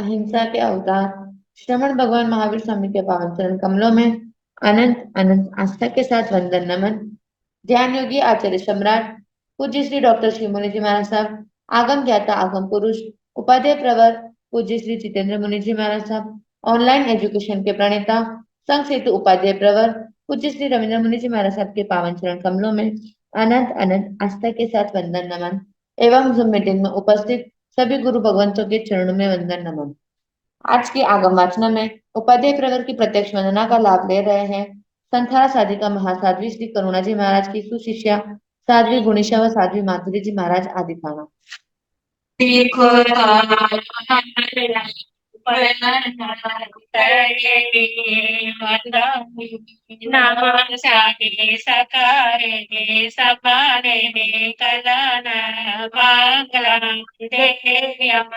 अहिंसा के अवतार श्रवण भगवान महावीर स्वामी के पावन चरण कमलों में अनंत अनंत आस्था के साथ वंदन नमन। ध्यान योगी आचार्य सम्राट पूज्य श्री डॉक्टर श्री मुनि जी महाराज साहब, आगम ज्ञाता आगम पुरुष उपाध्याय प्रवर पूज्य श्री जितेंद्र मुनि जी महाराज साहब, ऑनलाइन एजुकेशन के प्रणेता संघ सेतु उपाध्याय प्रवर पूज्य श्री रविंद्र मुनि जी महाराज साहब के पावन चरण कमलों में अनंत अनंत आस्था के साथ वंदन नमन एवं जूम मीटिंग में उपस्थित सभी गुरु भगवंतों के चरणों में वंदन नमन। आज की आगम वाचना में उपाध्याय प्रवर की प्रत्यक्ष वंदना का लाभ ले रहे हैं संथारा साधिका महासाध्वी श्री करुणा जी महाराज की सुशिष्या साध्वी गुणिशा व साध्वी माधुरी जी महाराज आदि थाना। देखो नाम सागे सकारे सबारे कलन मंगलम देव्यम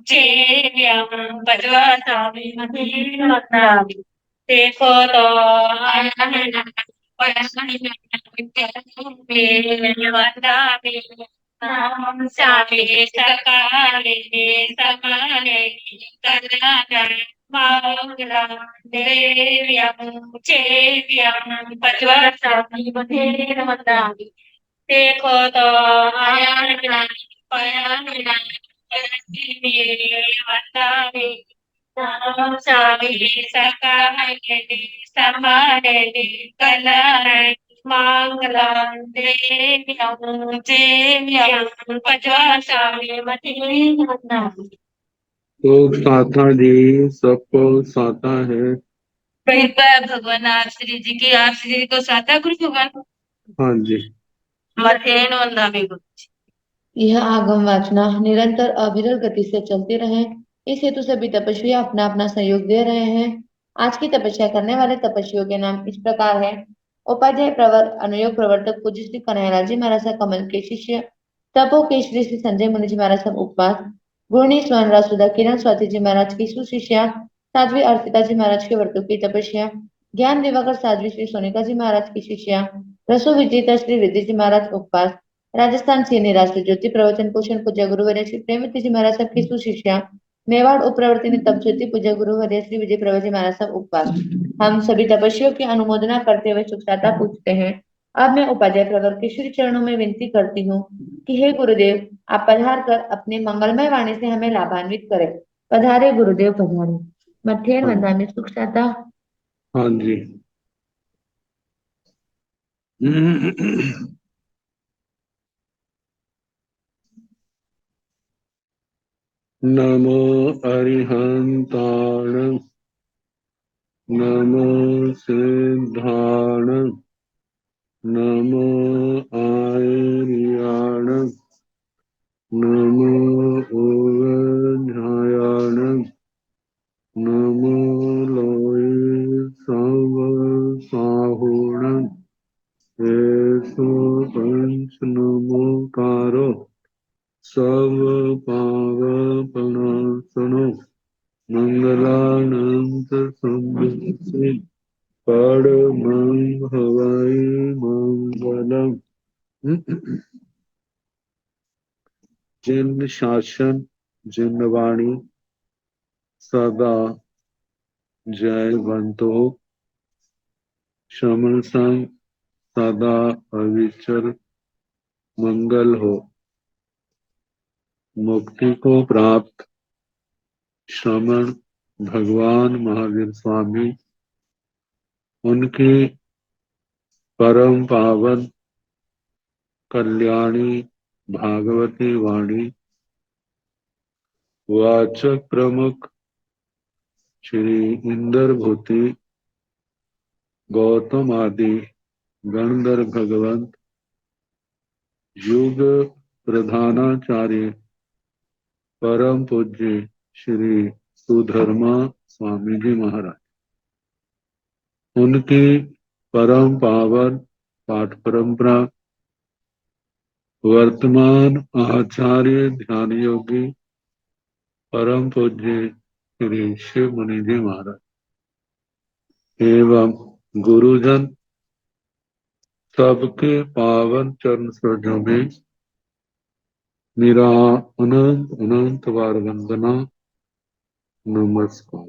चेव्यम भगवतामि देखो तो वंदामि नाम सागे सकारे सबारे कलन मंगलम देव्यम चेव्यम भगवतामि देखो तो वंदामि नाम सागे सकारे सबारे कलन मंगलम देव्यम चेव्यम भगवतामि तो साथा जी सबको साथा है। कृपा भगवान आप श्री जी की आप श्री को साता गुरु भगवान हाँ जी। मथेन वंदामि गुरु। यह आगम वाचना निरंतर अविरल गति से चलती रहे, इस हेतु सभी तपस्वी अपना अपना सहयोग दे रहे हैं। आज की तपस्या करने वाले तपस्वियों के नाम इस प्रकार है। उपाध्याय प्रवर अनुयोग प्रवर्तक पूज्य श्री कन्हैयालाल जी महाराज साहब कमल के शिष्य तपो के श्री संजय मुनि जी महाराज साहब उपवास गुरणी स्वर्ण रासुदा किरण स्वाति जी महाराज की सुशिष्या साध्वी अर्पिता जी महाराज के व्रतों की तपस्या ज्ञान दिवाकर साध्वी श्री सोनिका जी महाराज की शिष्या रसो विजेता श्री रिद्धि जी महाराज उपवास राजस्थान सीनी राष्ट्र ज्योति प्रवचन पोषण पूज्य गुरुवर्य श्री प्रेमवती जी महाराज साहब की सुशिष्या मेवाड़ उपप्रवर्तनी तप ज्योति पूज्य गुरुवर्य श्री विजय प्रभा जी महाराज साहब उपवास। हम सभी तपस्वियों की अनुमोदना करते हुए सुखदाता पूछते हैं। अब मैं उपाध्याय प्रवर के श्री चरणों में विनती करती हूँ कि हे गुरुदेव, आप पधार कर अपने मंगलमय वाणी से हमें लाभान्वित करें। पधारे गुरुदेव पधारे। मथेर हाँ, वंदा में सुखदाता। हाँ जी। नमो अरिहंताण नमो सिद्धाण नमो आर्याण नमो ओवध्यायाण नमो लोये सब साहुण एसो पंच नमोकारो सब पावपनाशनो मंगलानंत संवत्सरे परमं हवै मंगलम। जिन शासन जिन वाणी सदा जयवंतो श्रमण संग सदा अविचल मंगल हो। मुक्ति को प्राप्त श्रमण भगवान महावीर स्वामी उनकी परम पावन कल्याणी भागवती वाणी वाचक प्रमुख श्री इंद्र भूति गौतम आदि गणधर भगवंत युग प्रधानाचार्य परम पूज्य श्री सुधर्मा स्वामी जी महाराज उनकी परम पावन पाठ परंपरा वर्तमान आचार्य ध्यान योगी परम पूज्य श्री शिव मुनि जी महाराज एवं गुरुजन सबके पावन चरण सरोजों में मेरा अनंत अनंत बार वंदना नमस्कार।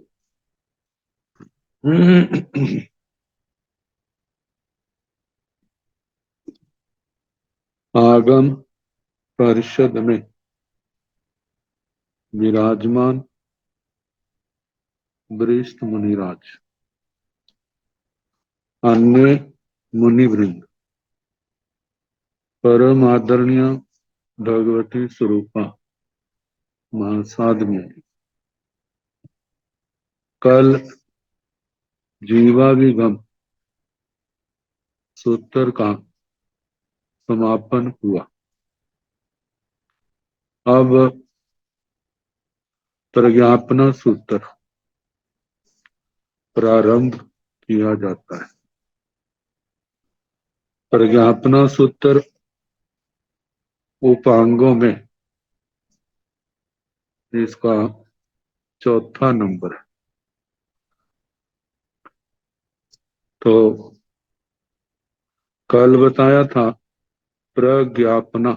आगम परिषद में विराजमान वरिष्ठ मुनिराज, अन्य मुनिवृंद, परम आदरणीय भगवती स्वरूपा महासाध्य, कल जीवाभिगम सूत्र का समापन हुआ। अब प्रज्ञापना सूत्र प्रारंभ किया जाता है। प्रज्ञापना सूत्र उपांगों में इसका चौथा नंबर है। तो कल बताया था प्रज्ञापना,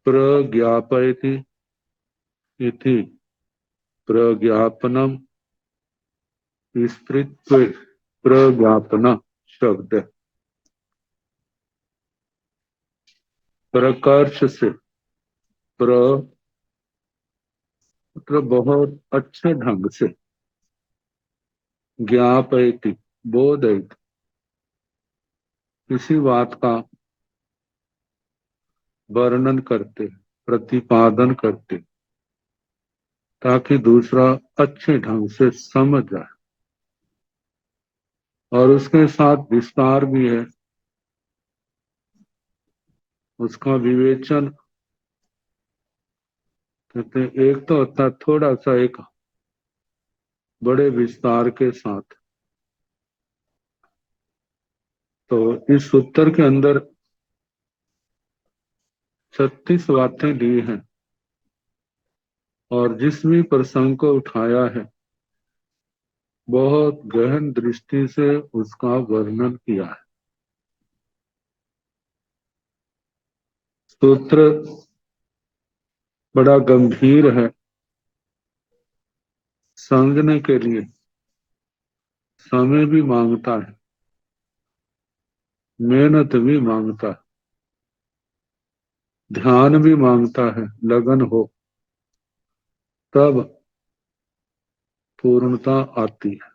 प्रज्ञापयति इति प्रज्ञापनम विस्तृत प्रज्ञापना शब्द प्रकर्ष से प्र मतलब बहुत अच्छे ढंग से, ज्ञापयति बोधयति किसी बात का वर्णन करते, प्रतिपादन करते, ताकि दूसरा अच्छे ढंग से समझ जाए। और उसके साथ विस्तार भी है, उसका विवेचन कहते हैं। एक तो होता थोड़ा सा, एक बड़े विस्तार के साथ। तो इस सूत्र के अंदर 36 बातें दी हैं और जिस भी प्रसंग को उठाया है बहुत गहन दृष्टि से उसका वर्णन किया है। सूत्र बड़ा गंभीर है, समझने के लिए समय भी मांगता है, मेहनत भी मांगता है, ध्यान भी मांगता है, लगन हो तब पूर्णता आती है।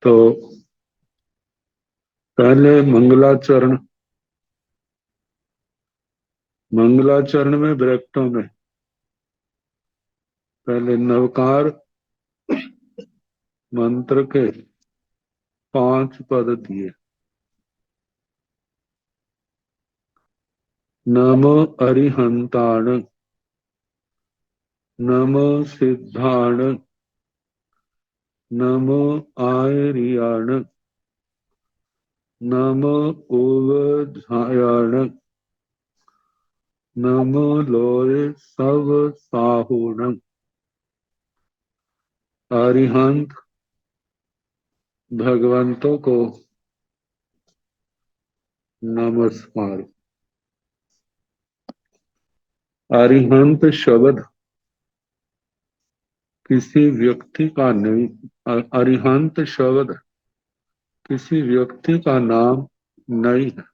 तो पहले मंगलाचरण, मंगलाचरण में ब्रैकेटों में पहले नवकार मंत्र के 5 पद दिए। नमो अरिहंताण, नमो सिद्धाण, नमो आयरियाण, नमो ओवधायाण, नमो लोय सब साहुण। अरिहंत भगवंतों को नमस्कार। अरिहंत शब्द किसी व्यक्ति का नहीं, अरिहंत शब्द किसी व्यक्ति का नाम नहीं है।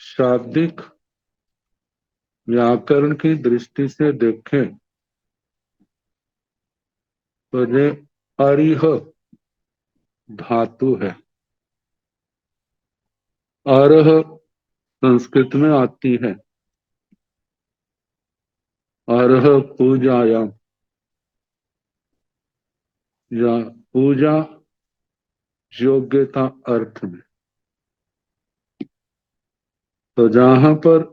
शाब्दिक व्याकरण की दृष्टि से देखें तो ये अरिह धातु है। अरह संस्कृत में आती है, अरह पूजायाम, या पूजा योग्यता अर्थ में। तो जहां पर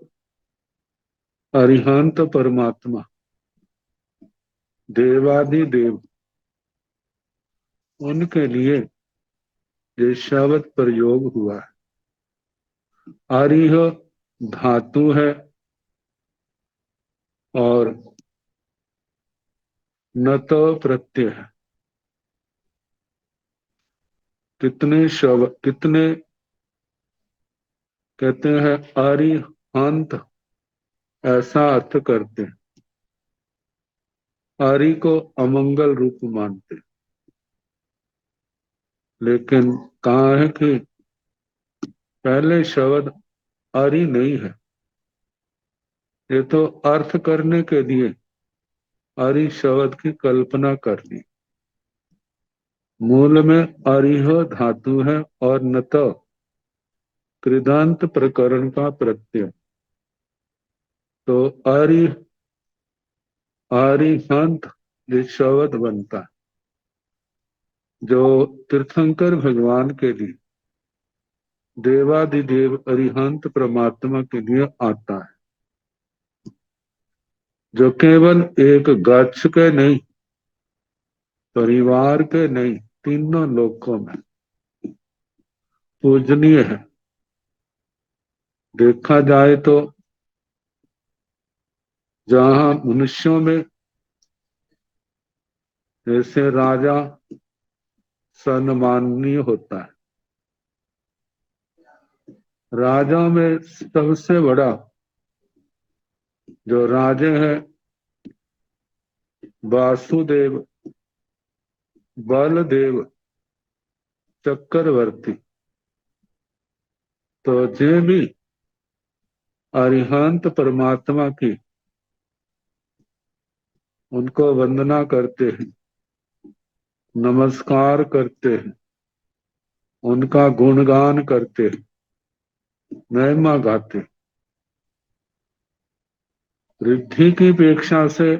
अरिहंत परमात्मा देवादिदेव, उनके लिए ये शब्द प्रयोग हुआ है। अरिह धातु है और न तो प्रत्यय है। कितने शब्द, कितने कहते हैं अरिहंत, ऐसा अर्थ करते हैं। अरि को अमंगल रूप मानते, लेकिन कहा है कि पहले शब्द अरि नहीं है, ये तो अर्थ करने के लिए अरि शब्द की कल्पना कर ली। मूल में अरिह धातु है और न तो कृदांत प्रकरण का प्रत्यय, तो अरिहंत ये शब्द बनता है, जो तीर्थंकर भगवान के लिए, देवादिदेव अरिहंत परमात्मा के लिए आता है, जो केवल एक गच्छ के नहीं, परिवार के नहीं, तीनों लोकों में पूजनीय है। देखा जाए तो जहां मनुष्यों में जैसे राजा सम्माननीय होता है, राजा में सबसे बड़ा जो राजे हैं वासुदेव, बलदेव, चक्रवर्ती, तो जे भी अरिहंत परमात्मा की उनको वंदना करते हैं, नमस्कार करते हैं, उनका गुणगान करते हैं, महिमा गाते हैं, रिद्धि की अपेक्षा से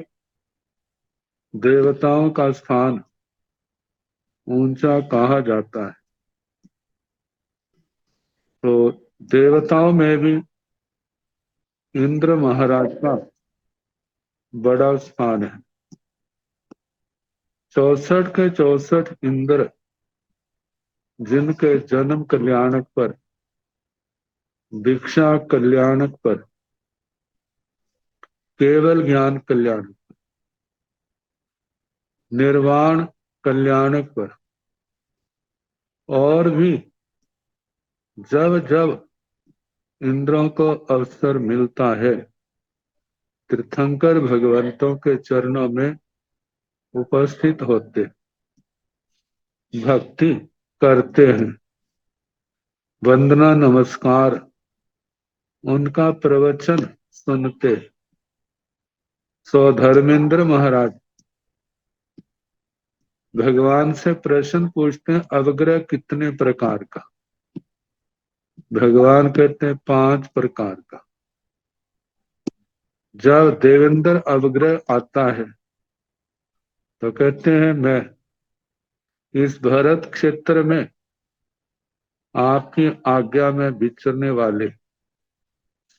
देवताओं का स्थान ऊंचा कहा जाता है। तो देवताओं में भी इंद्र महाराज का बड़ा स्थान है। 64 के 64 इंद्र, जिनके जन्म कल्याणक पर, दीक्षा कल्याणक पर, केवल ज्ञान कल्याणक, निर्वाण कल्याणक पर, और भी जब जब इंद्रों को अवसर मिलता है, तीर्थंकर भगवंतों के चरणों में उपस्थित होते, भक्ति करते हैं, वंदना नमस्कार, उनका प्रवचन सुनते। सो धर्मेंद्र महाराज भगवान से प्रश्न पूछते हैं, अवग्रह कितने प्रकार का? भगवान कहते हैं 5 प्रकार का। जब देवेंद्र अवग्रह आता है तो कहते हैं, मैं इस भरत क्षेत्र में आपकी आज्ञा में विचरने वाले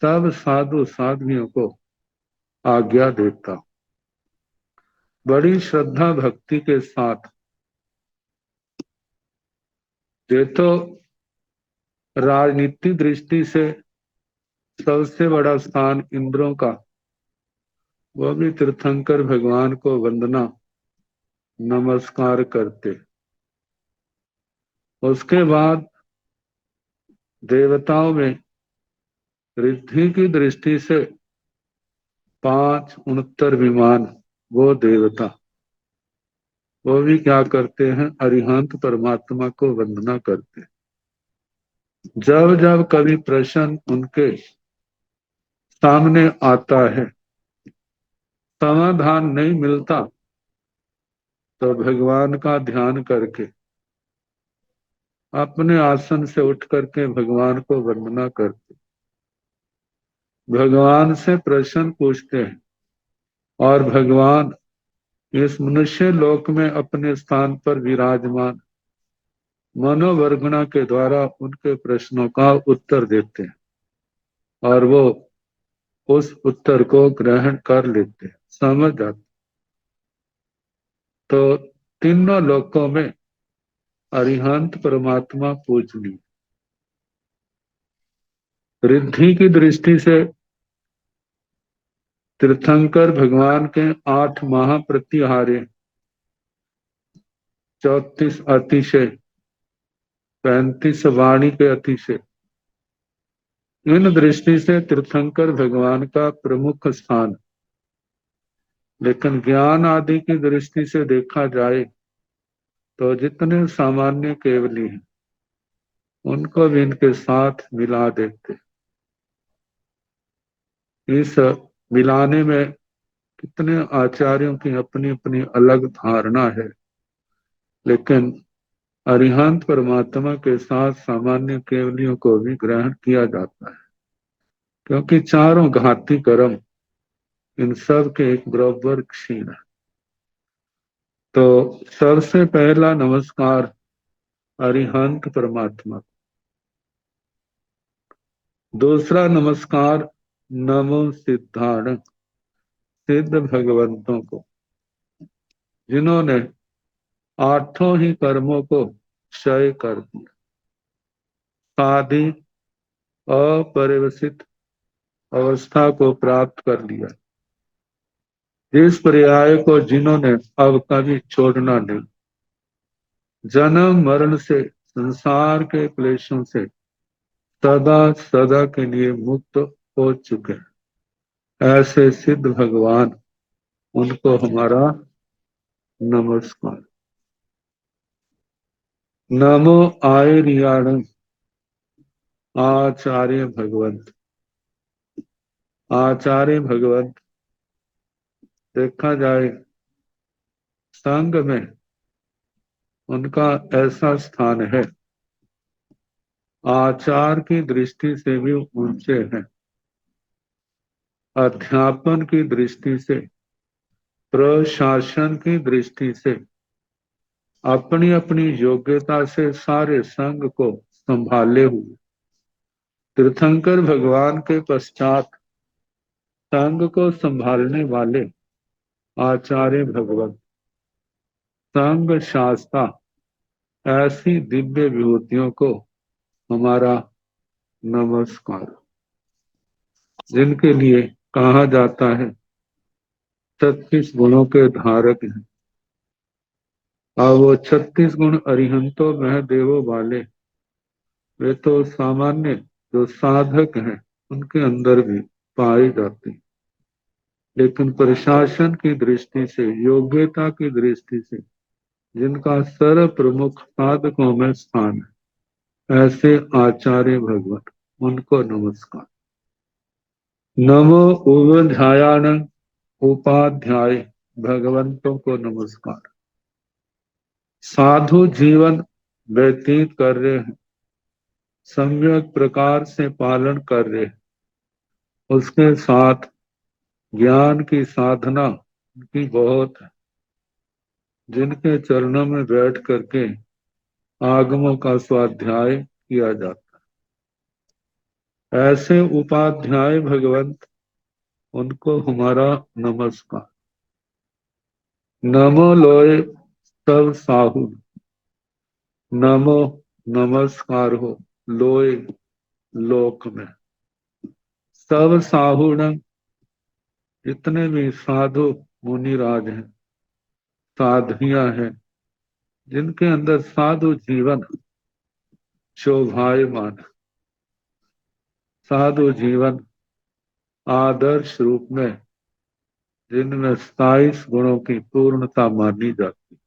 सब साधु साध्वियों को आज्ञा देता हूं। बड़ी श्रद्धा भक्ति के साथ। ये तो राजनीति दृष्टि से सबसे बड़ा स्थान इंद्रों का, वह भी तीर्थंकर भगवान को वंदना नमस्कार करते। उसके बाद देवताओं में रिद्धि की दृष्टि से 5 69 विमान, वो देवता, वो भी क्या करते हैं? अरिहंत परमात्मा को वंदना करते। जब जब कभी प्रश्न उनके सामने आता है, समाधान नहीं मिलता, तो भगवान का ध्यान करके अपने आसन से उठ करके भगवान को वंदना करते, भगवान से प्रश्न पूछते हैं, और भगवान इस मनुष्य लोक में अपने स्थान पर विराजमान मनोवर्गणा के द्वारा उनके प्रश्नों का उत्तर देते हैं, और वो उस उत्तर को ग्रहण कर लेते हैं, समझ जाते। तो तीनों लोकों में अरिहंत परमात्मा पूजनीय। रिद्धि की दृष्टि से तीर्थंकर भगवान के 8 महाप्रतिहारे, 34 अतिशय, 35 वाणी के अतिशय, इन दृष्टि से तीर्थंकर भगवान का प्रमुख स्थान, लेकिन ज्ञान आदि की दृष्टि से देखा जाए तो जितने सामान्य केवली हैं उनको भी इनके साथ मिला देते। इस मिलाने में कितने आचार्यों की अपनी अपनी अलग धारणा है, लेकिन अरिहंत परमात्मा के साथ सामान्य केवलियों को भी ग्रहण किया जाता है, क्योंकि चारों घाती कर्म इन सब के एक बराबर क्षीण है। तो सबसे पहला नमस्कार अरिहंत परमात्मा, दूसरा नमस्कार नमो सिद्धार्थ, सिद्ध भगवंतों को, जिन्होंने आठों ही कर्मों को क्षय कर दिया, साधी अपरिवसित अवस्था को प्राप्त कर लिया, जिस पर्याय को जिन्होंने अब कभी छोड़ना नहीं, जन्म मरण से, संसार के क्लेशों से सदा सदा के लिए मुक्त हो चुके हैं, ऐसे सिद्ध भगवान, उनको हमारा नमस्कार। नमो आर्याण आचार्य भगवंत, आचार्य भगवंत देखा जाए संघ में उनका ऐसा स्थान है, आचार की दृष्टि से भी ऊंचे हैं, अध्यापन की दृष्टि से, प्रशासन की दृष्टि से, अपनी अपनी योग्यता से सारे संघ को संभाले हुए तीर्थंकर भगवान के पश्चात संघ को संभालने वाले आचार्य भगवत, संघ शास्ता, ऐसी दिव्य विभूतियों को हमारा नमस्कार, जिनके लिए कहा जाता है 36 गुणों के धारक हैं, और वो 36 गुण अरिहंतों महदेवों वाले, वे तो सामान्य जो साधक हैं उनके अंदर भी पाए जाते हैं, लेकिन प्रशासन की दृष्टि से, योग्यता की दृष्टि से जिनका सर्व प्रमुख साधकों में स्थान है, ऐसे आचार्य भगवान, उनको नमस्कार। नमो उपाध्यायान, उपाध्याय भगवंतों को नमस्कार। साधु जीवन व्यतीत कर रहे हैं, सम्यक प्रकार से पालन कर रहे हैं, उसके साथ ज्ञान की साधना उनकी बहुत है, जिनके चरणों में बैठ करके आगमों का स्वाध्याय किया जाता है, ऐसे उपाध्याय भगवंत, उनको हमारा नमस्कार। नमो लोय सब साहू, नमो नमस्कार हो लोय लोक में, सब साहुण, जितने भी साधु मुनिराज हैं, साधियां हैं, जिनके अंदर साधु जीवन शोभायमान, साधु जीवन आदर्श रूप में, जिनमें 27 गुणों की पूर्णता मानी जाती,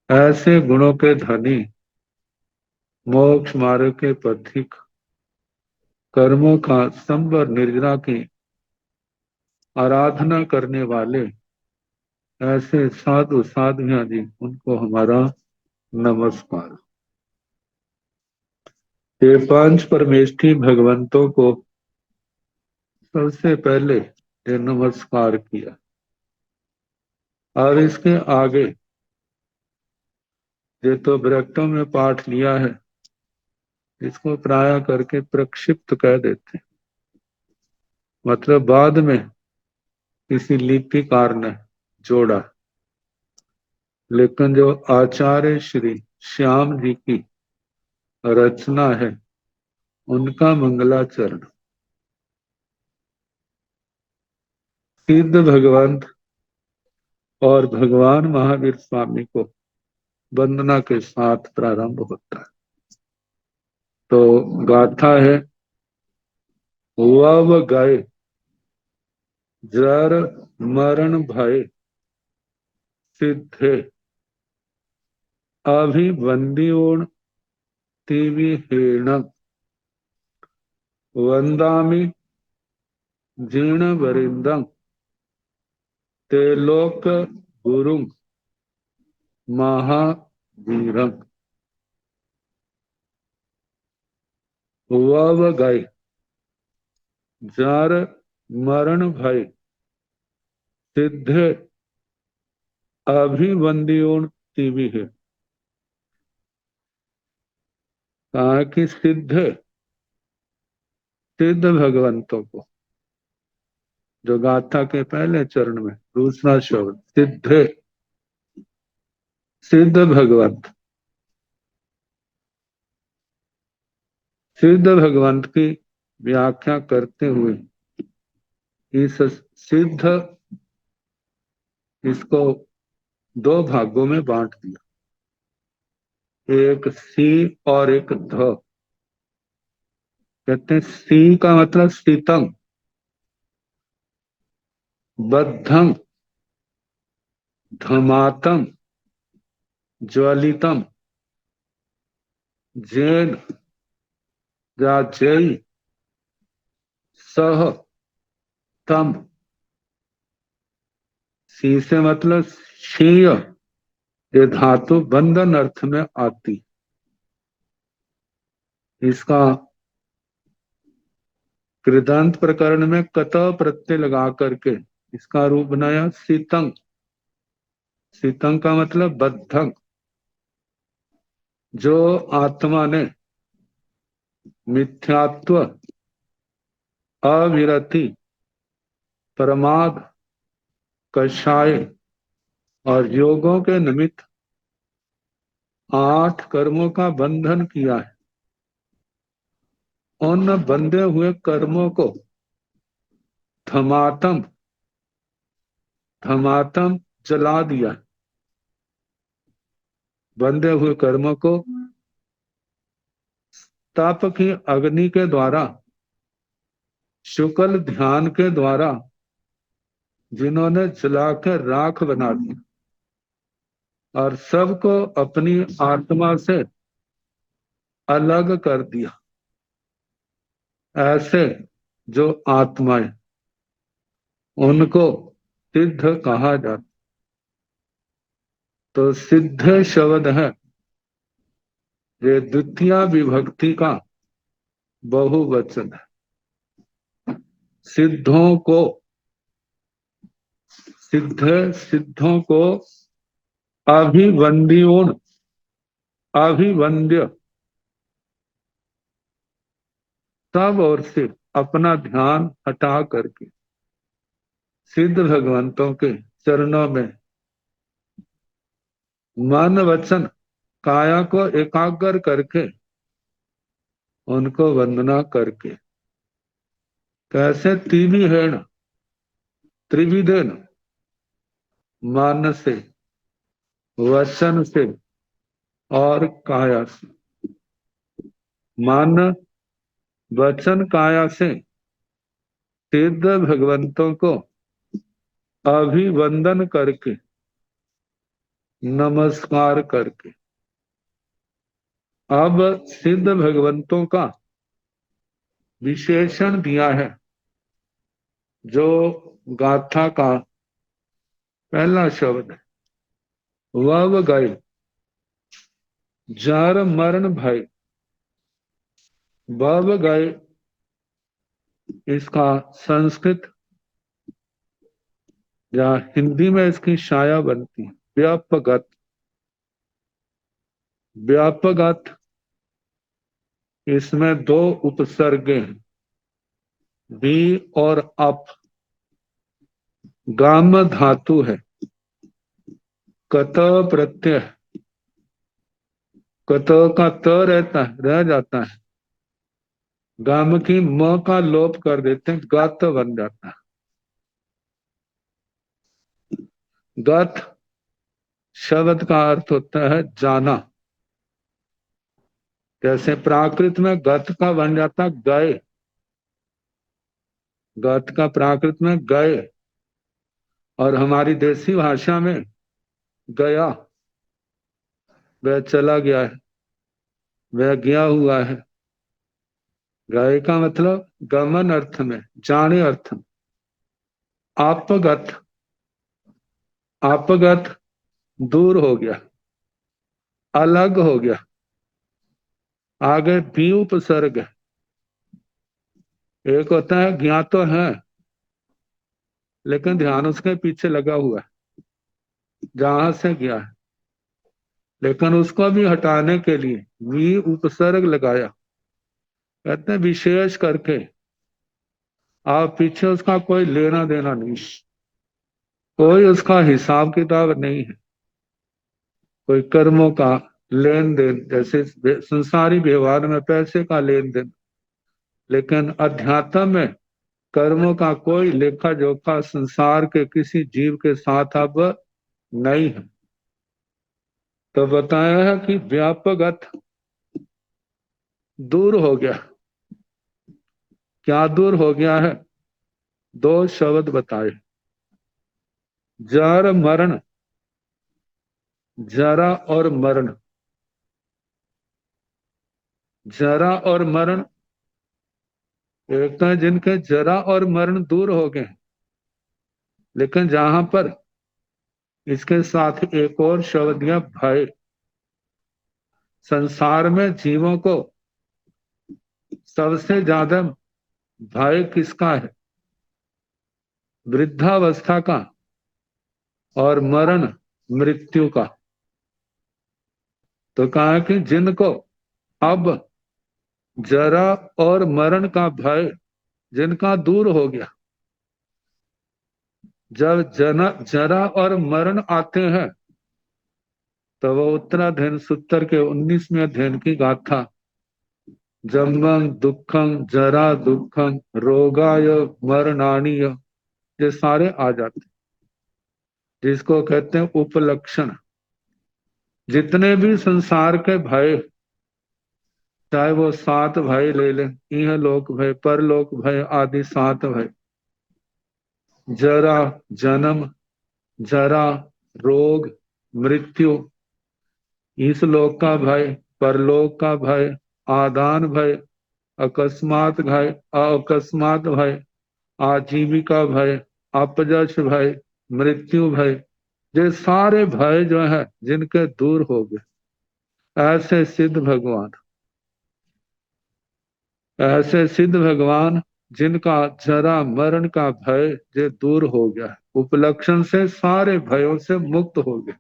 ऐसे गुणों के धनी, मोक्ष मार्ग के पथिक, कर्मों का संवर निर्जरा की आराधना करने वाले ऐसे साधु साधियां जी, उनको हमारा नमस्कार। ये 5 परमेष्ठी भगवंतों को सबसे पहले ये नमस्कार किया, और इसके आगे ये तो वृत्तों में पाठ लिया है, इसको प्राय करके प्रक्षिप्त कह देते, मतलब बाद में किसी लिपिकार ने जोड़ा, लेकिन जो आचार्य श्री श्याम जी की रचना है, उनका मंगलाचरण, सिद्ध भगवंत और भगवान महावीर स्वामी को वंदना के साथ प्रारंभ होता है। तो गाथा है, वव गए जर मरण भय सिद्धे अभिवंदियों तिविहेण वंदामि जीर्ण वरिंदं ते लोक गुरुं महावीरं। वव गए जार मरण भय सिद्धे अभिवंदियों तिवि है। कहा कि सिद्ध सिद्ध भगवंतों को, जो गाथा के पहले चरण में दूसरा शब्द सिद्ध सिद्ध भगवंत, सिद्ध भगवंत की व्याख्या करते हुए इस सिद्ध, इसको दो भागों में बांट दिया, एक सी और एक ध। कहते हैं सी का मतलब शीतम, बद्धम, धमातम, ज्वलितम, जैन या जय सह तम। सी से मतलब शीय, ये धातु बंधन अर्थ में आती। इसका कृदंत प्रकरण में कत प्रत्यय लगा करके इसका रूप बनाया शीतंग। शीतंग का मतलब बद्धंग, जो आत्मा ने मिथ्यात्व, अविरति, प्रमाद, कषाय और योगों के निमित्त 8 कर्मों का बंधन किया है, उन बंधे हुए कर्मों को धमातम धमातम जला दिया। बंधे हुए कर्मों को तप की अग्नि के द्वारा, शुक्ल ध्यान के द्वारा जिन्होंने जलाकर राख बना दिया और सबको अपनी आत्मा से अलग कर दिया, ऐसे जो आत्माएं, उनको सिद्ध कहा जाता। तो सिद्ध शब्द है ये द्वितीय विभक्ति का बहुवचन है। सिद्धों को, सिद्धों को अभिवंदियों, अभिवंद्य, सब ओर से अपना ध्यान हटा करके सिद्ध भगवंतों के चरणों में मन वचन काया को एकाग्र करके उनको वंदना करके, कैसे त्रिविहेण, त्रिविधेन, मन से, वचन से और काया से। मन वचन काया से सिद्ध भगवंतों को अभिवंदन करके, नमस्कार करके। अब सिद्ध भगवंतों का विशेषण दिया है, जो गाथा का पहला शब्द है। वव गए जार मरण भय। वव गए, इसका संस्कृत या हिंदी में इसकी छाया बनती है व्यापगत। व्यापगत, इसमें 2 उपसर्गे हैं, बी और अप। गाम धातु है, कत प्रत्यय, कत का त रहता है, रह जाता है, गाम की म का लोप कर देते हैं, गत बन जाता है। गत शब्द का अर्थ होता है जाना। जैसे प्राकृत में गत का बन जाता गए, गत का प्राकृत में गए, और हमारी देसी भाषा में गया, वह चला गया है, वह गया हुआ है। गए का मतलब गमन अर्थ में, जाने अर्थ में। आपगत, आपगत दूर हो गया, अलग हो गया। आगे भी उपसर्ग है। एक होता है ज्ञात तो है, लेकिन ध्यान उसके पीछे लगा हुआ है, जहां से गया है, लेकिन उसको भी हटाने के लिए भी उपसर्ग लगाया। कहते हैं विशेष करके आप पीछे उसका कोई लेना देना नहीं, कोई उसका हिसाब किताब नहीं है, कोई कर्मों का लेन देन, जैसे संसारी व्यवहार में पैसे का लेन देन, लेकिन अध्यात्म में कर्मों का कोई लेखा जोखा संसार के किसी जीव के साथ अब नहीं है। तो बताया है कि व्यापकगत दूर हो गया। क्या दूर हो गया है? दो शब्द बताए, जर मरण, जरा और मरण। जरा और मरण, एक तो है जिनके जरा और मरण दूर हो गए, लेकिन जहां पर इसके साथ एक और शब्द दिया भय। संसार में जीवों को सबसे ज्यादा भय किसका है? वृद्धावस्था का और मरण, मृत्यु का। तो कहा कि जिनको अब जरा और मरण का भय जिनका दूर हो गया, जब जरा और मरण आते हैं तो वो उत्तराधीन सूत्र के 19वें अध्ययन की गाथा, जन्मं दुखं जरा दुखं रोगाय मरणानीय, ये सारे आ जाते, जिसको कहते हैं उपलक्षण। जितने भी संसार के भय, चाहे वो 7 भय ले लें, इह लोक भय, परलोक भय आदि 7 भय, जरा जन्म, जरा रोग, मृत्यु, इस लोक का भय, परलोक का भय, आदान भय, अकस्मात भय, अकस्मात भय, आजीविका भय, अपजश भय, मृत्यु भय, ये सारे भय जो है जिनके दूर हो गए, ऐसे सिद्ध भगवान, ऐसे सिद्ध भगवान जिनका जरा मरण का भय जो दूर हो गया, उपलक्षण से सारे भयों से मुक्त हो गए,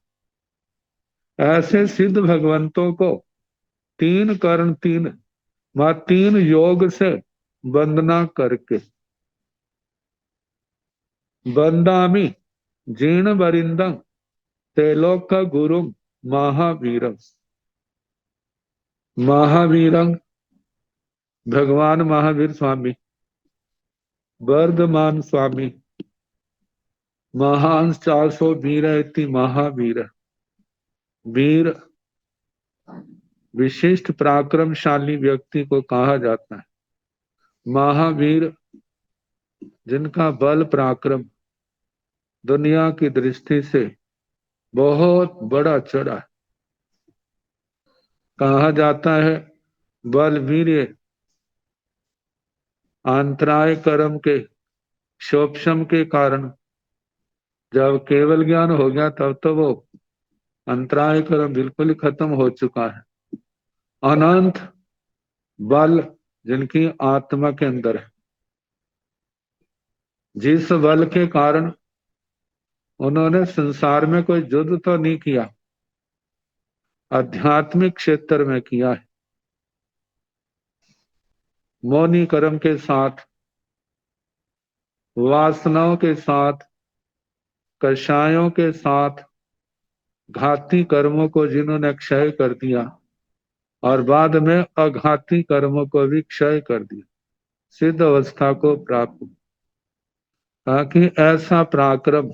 ऐसे सिद्ध भगवंतों को 3 कर्ण 3 योग से वंदना करके, वंदामि जीर्ण वरिंदं तेलोक गुरु महावीरं। महावीरं भगवान महावीर स्वामी, वर्धमान स्वामी, महांस 400 वीर महावीर। वीर विशिष्ट पराक्रमशाली व्यक्ति को कहा जाता है। महावीर जिनका बल पराक्रम दुनिया की दृष्टि से बहुत बड़ा चढ़ा है। कहा जाता है बलवीर्य अंतराय कर्म के शोपशम के कारण, जब केवल ज्ञान हो गया तब तो वो अंतराय कर्म बिल्कुल ही खत्म हो चुका है। अनंत बल जिनकी आत्मा के अंदर है, जिस बल के कारण उन्होंने संसार में कोई युद्ध तो नहीं किया, आध्यात्मिक क्षेत्र में किया है। मौनी कर्म के साथ, वासनाओं के साथ, कषायों के साथ, घाती कर्मों को जिन्होंने क्षय कर दिया और बाद में अघाती कर्मों को भी क्षय कर दिया, सिद्ध अवस्था को प्राप्त। ताकि ऐसा पराक्रम,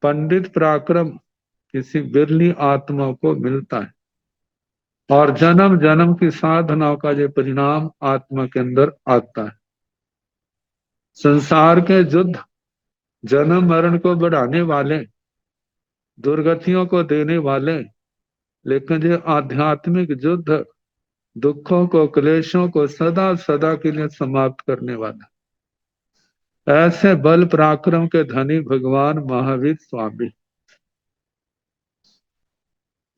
पंडित पराक्रम किसी बिरली आत्मा को मिलता है, और जन्म जन्म की साधनाओं का ये परिणाम आत्मा के अंदर आता है। संसार के युद्ध जन्म मरण को बढ़ाने वाले, दुर्गतियों को देने वाले, लेकिन ये आध्यात्मिक युद्ध दुखों को, क्लेशों को सदा सदा के लिए समाप्त करने वाला। ऐसे बल पराक्रम के धनी भगवान महावीर स्वामी।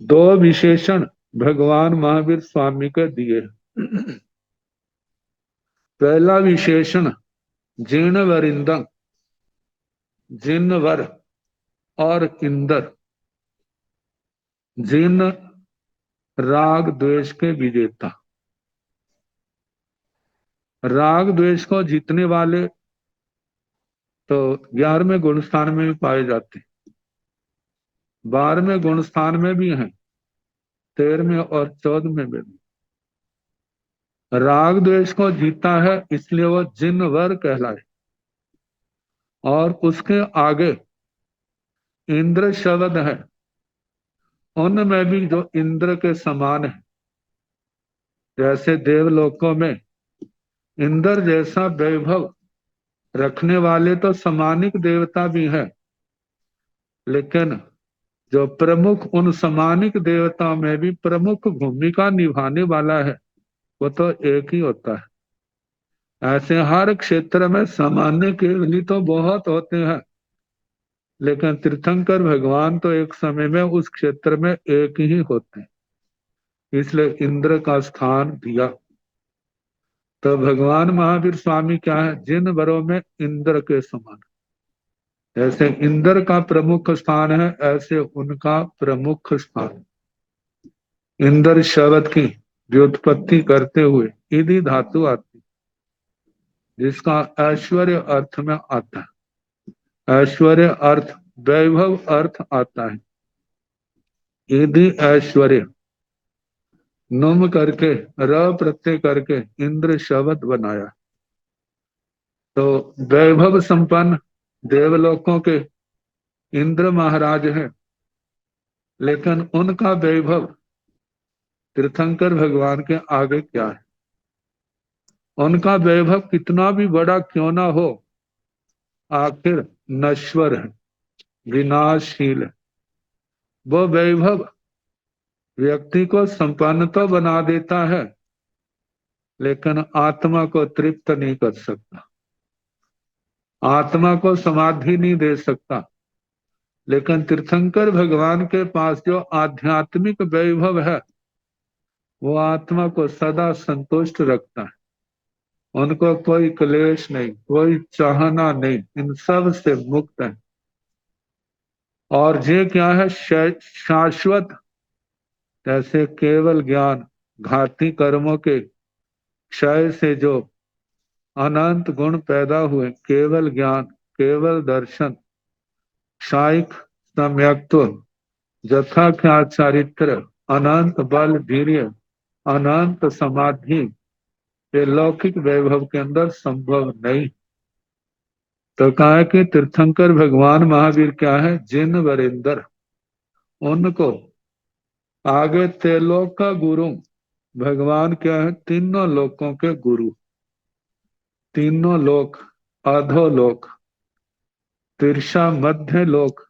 दो विशेषण भगवान महावीर स्वामी के दिए। पहला विशेषण जिनवरिंदम, जिनवर और इंदर। जिन राग द्वेष के विजेता, राग द्वेष को जीतने वाले तो 11वें गुण स्थान में भी पाए जाते, 12वें गुण स्थान में भी हैं, 13वें और 14वें में भी। राग द्वेष को जीता है इसलिए वो जिनवर कहलाए। और उसके आगे इंद्र शब्द है, उनमें भी जो इंद्र के समान है, जैसे देवलोकों में इंद्र जैसा वैभव रखने वाले तो समानिक देवता भी है, लेकिन जो प्रमुख उन समानिक देवताओं में भी प्रमुख भूमिका निभाने वाला है वो तो एक ही होता है। ऐसे हर क्षेत्र में सामान्य केवली तो बहुत होते हैं, लेकिन तीर्थंकर भगवान तो एक समय में उस क्षेत्र में एक ही होते हैं, इसलिए इंद्र का स्थान दिया। तो भगवान महावीर स्वामी क्या है, जिन वरों में इंद्र के समान। जैसे इंद्र का प्रमुख स्थान है, ऐसे उनका प्रमुख स्थान। इंद्र शब्द की व्युत्पत्ति करते हुए इदी धातु आती, जिसका ऐश्वर्य अर्थ में आता है। ऐश्वर्य अर्थ वैभव अर्थ आता है। इदी ऐश्वर्य नुम करके र प्रत्यय करके इंद्र शब्द बनाया। तो वैभव संपन्न देवलोकों के इंद्र महाराज हैं, लेकिन उनका वैभव तीर्थंकर भगवान के आगे क्या है। उनका वैभव कितना भी बड़ा क्यों ना हो, आखिर नश्वर है, विनाशशील है। वो वैभव व्यक्ति को संपन्न तो बना देता है, लेकिन आत्मा को तृप्त नहीं कर सकता, आत्मा को समाधि नहीं दे सकता। लेकिन तीर्थंकर भगवान के पास जो आध्यात्मिक वैभव है वो आत्मा को सदा संतुष्ट रखता है। उनको कोई क्लेश नहीं, कोई चाहना नहीं, इन सब से मुक्त है। और ये क्या है, शाश्वत। जैसे केवल ज्ञान, घाती कर्मों के क्षय से जो अनंत गुण पैदा हुए, केवल ज्ञान, केवल दर्शन, शायिक सम्यक्त्व, यथाख्यात चारित्र, अनंत बल वीर्य, अनंत समाधि, ये लौकिक वैभव के अंदर संभव नहीं। तो कहा है कि तीर्थंकर भगवान महावीर क्या है, जिन वरिंदर। उनको आगे तेलोक का गुरु भगवान क्या है, तीनों लोकों के गुरु। तीनों लोक, अधोलोक, तिरछा मध्य लोक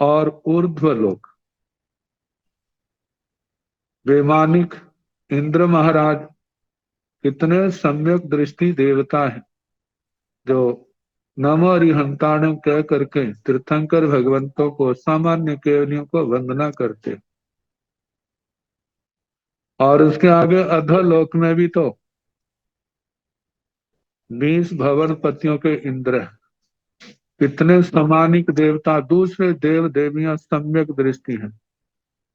और ऊर्ध्व लोक। वैमानिक इंद्र महाराज कितने सम्यक दृष्टि देवता है, जो नमो अरिहंताणम कह करके तीर्थंकर भगवंतों को, सामान्य केवलियों को वंदना करते। और उसके आगे अधोलोक में भी तो 20 भवन पतियों के इंद्र हैं। कितने समानिक देवता, दूसरे देव देवियां सम्यक दृष्टि हैं,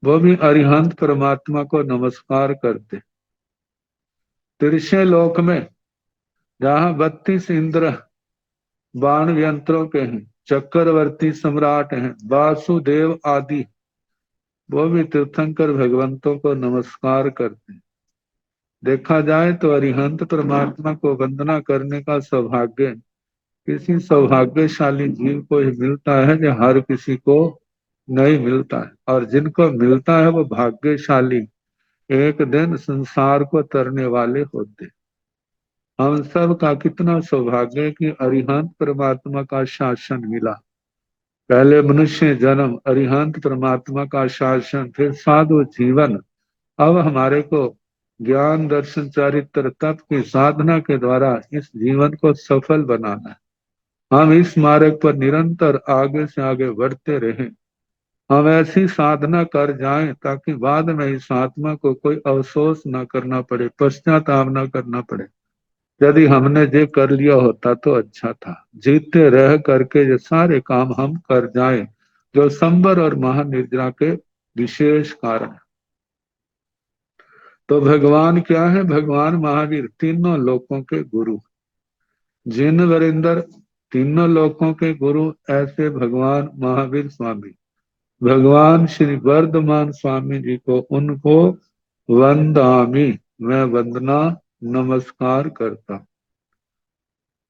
वो भी अरिहंत परमात्मा को नमस्कार करते। तिरछे लोक में जहां 32 इंद्र बाण यंत्रों के हैं, चक्रवर्ती सम्राट हैं, वासुदेव आदि, वो भी तीर्थंकर भगवंतों को नमस्कार करते हैं। देखा जाए तो अरिहंत परमात्मा को वंदना करने का सौभाग्य किसी सौभाग्यशाली जीव को ही मिलता है, जो हर किसी को नहीं मिलता है। और जिनको मिलता है वो भाग्यशाली एक दिन संसार को तरने वाले होते। हम सब का कितना सौभाग्य है कि अरिहंत परमात्मा का शासन मिला। पहले मनुष्य जन्म, अरिहंत परमात्मा का शासन, फिर साधु जीवन। अब हमारे को ज्ञान दर्शन चरित्र तप की साधना के द्वारा इस जीवन को सफल बनाना है। हम इस मार्ग पर निरंतर आगे से आगे बढ़ते रहें। हम ऐसी साधना कर जाएं ताकि बाद में इस आत्मा को कोई अफसोस न करना पड़े, पश्चाताप न करना पड़े। यदि हमने ये कर लिया होता तो अच्छा था। जीते रह करके ये सारे काम हम कर जाएं, जो संबर और महानिद्रा के विशेष कारण है। तो भगवान क्या है? भगवान महावीर तीनों लोकों के गुरु, जिन वरिंदर तीनों लोकों के गुरु ऐसे भगवान महावीर स्वामी, भगवान श्री वर्धमान स्वामी जी को, उनको वंदामी, मैं वंदना नमस्कार करता।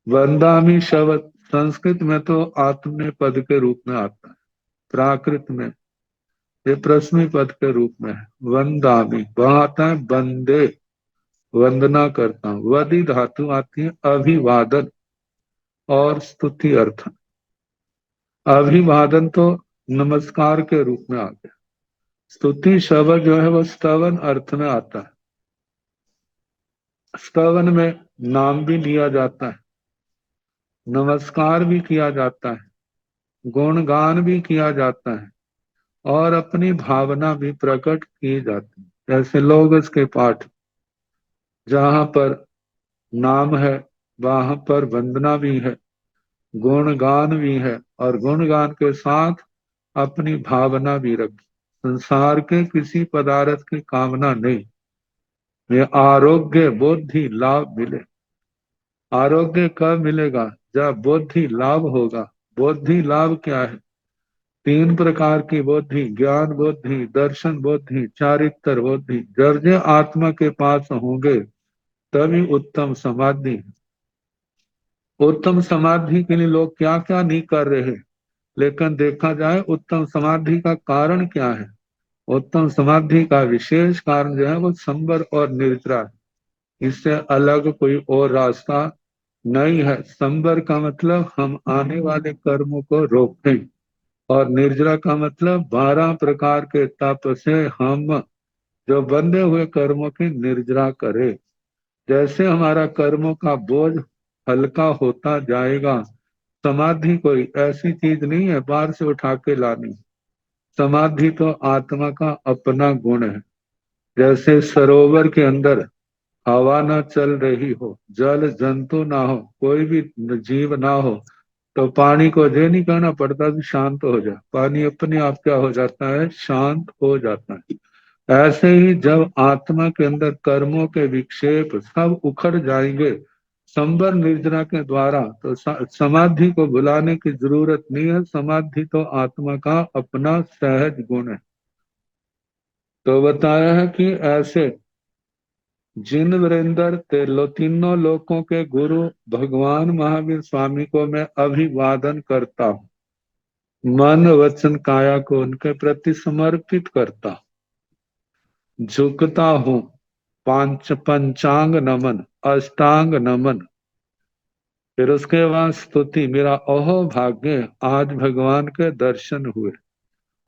वंदामी शब्द संस्कृत में तो आत्मनेय पद के रूप में आता है, प्राकृत में ये प्रश्न पद के रूप में है। वंदामी वहां आता है वंदे, वंदना करता हूं। वदि धातु आती है अभिवादन और स्तुति अर्थ। अभिवादन तो नमस्कार के रूप में आ गया। स्तुति शब्द जो है वो स्तवन अर्थ में आता है। स्तवन में नाम भी लिया जाता है, नमस्कार भी किया जाता है, गुणगान भी किया जाता है और अपनी भावना भी प्रकट की जाती है। जैसे लोगस के पाठ, जहां पर नाम है वहां पर वंदना भी है, गुणगान भी है और गुणगान के साथ अपनी भावना भी रखी। संसार के किसी पदार्थ की कामना नहीं, ये आरोग्य बुद्धि लाभ मिले। आरोग्य कब मिलेगा? जब बुद्धि लाभ होगा। बुद्धि लाभ क्या है? तीन प्रकार की बुद्धि, ज्ञान बुद्धि, दर्शन बुद्धि, चारित्र बुद्धि, जब ये आत्मा के पास होंगे तभी उत्तम समाधि। उत्तम समाधि के लिए लोग क्या क्या नहीं कर रहे, लेकिन देखा जाए उत्तम समाधि का कारण क्या है? उत्तम समाधि का विशेष कारण जो है वो संबर और निर्जरा है। इससे अलग कोई और रास्ता नहीं है। संबर का मतलब हम आने वाले कर्मों को रोकें और निर्जरा का मतलब 12 प्रकार के तप से हम जो बंधे हुए कर्मों की निर्जरा करें। जैसे हमारा कर्मों का बोझ हल्का होता जाएगा। समाधि कोई ऐसी चीज नहीं है बाहर से उठा के लानी। समाधि तो आत्मा का अपना गुण है। जैसे सरोवर के अंदर हवा ना चल रही हो, जल जंतु ना हो, कोई भी जीव ना हो, तो पानी को ये नहीं कहना पड़ता कि शांत हो जाए, पानी अपने आप क्या हो जाता है? शांत हो जाता है। ऐसे ही जब आत्मा के अंदर कर्मों के विक्षेप सब उखड़ जाएंगे संबर निर्जरा के द्वारा, तो समाधि को बुलाने की जरूरत नहीं है। समाधि तो आत्मा का अपना सहज गुण है। तो बताया है कि ऐसे जिन वरिंदर तीनों लोकों के गुरु भगवान महावीर स्वामी को मैं अभिवादन करता हूँ। मन वचन काया को उनके प्रति समर्पित करता हूँ, झुकता हूँ। पंचांग नमन, अष्टांग नमन। फिर उसके बाद स्तुति। मेरा अहो भाग्य आज भगवान के दर्शन हुए।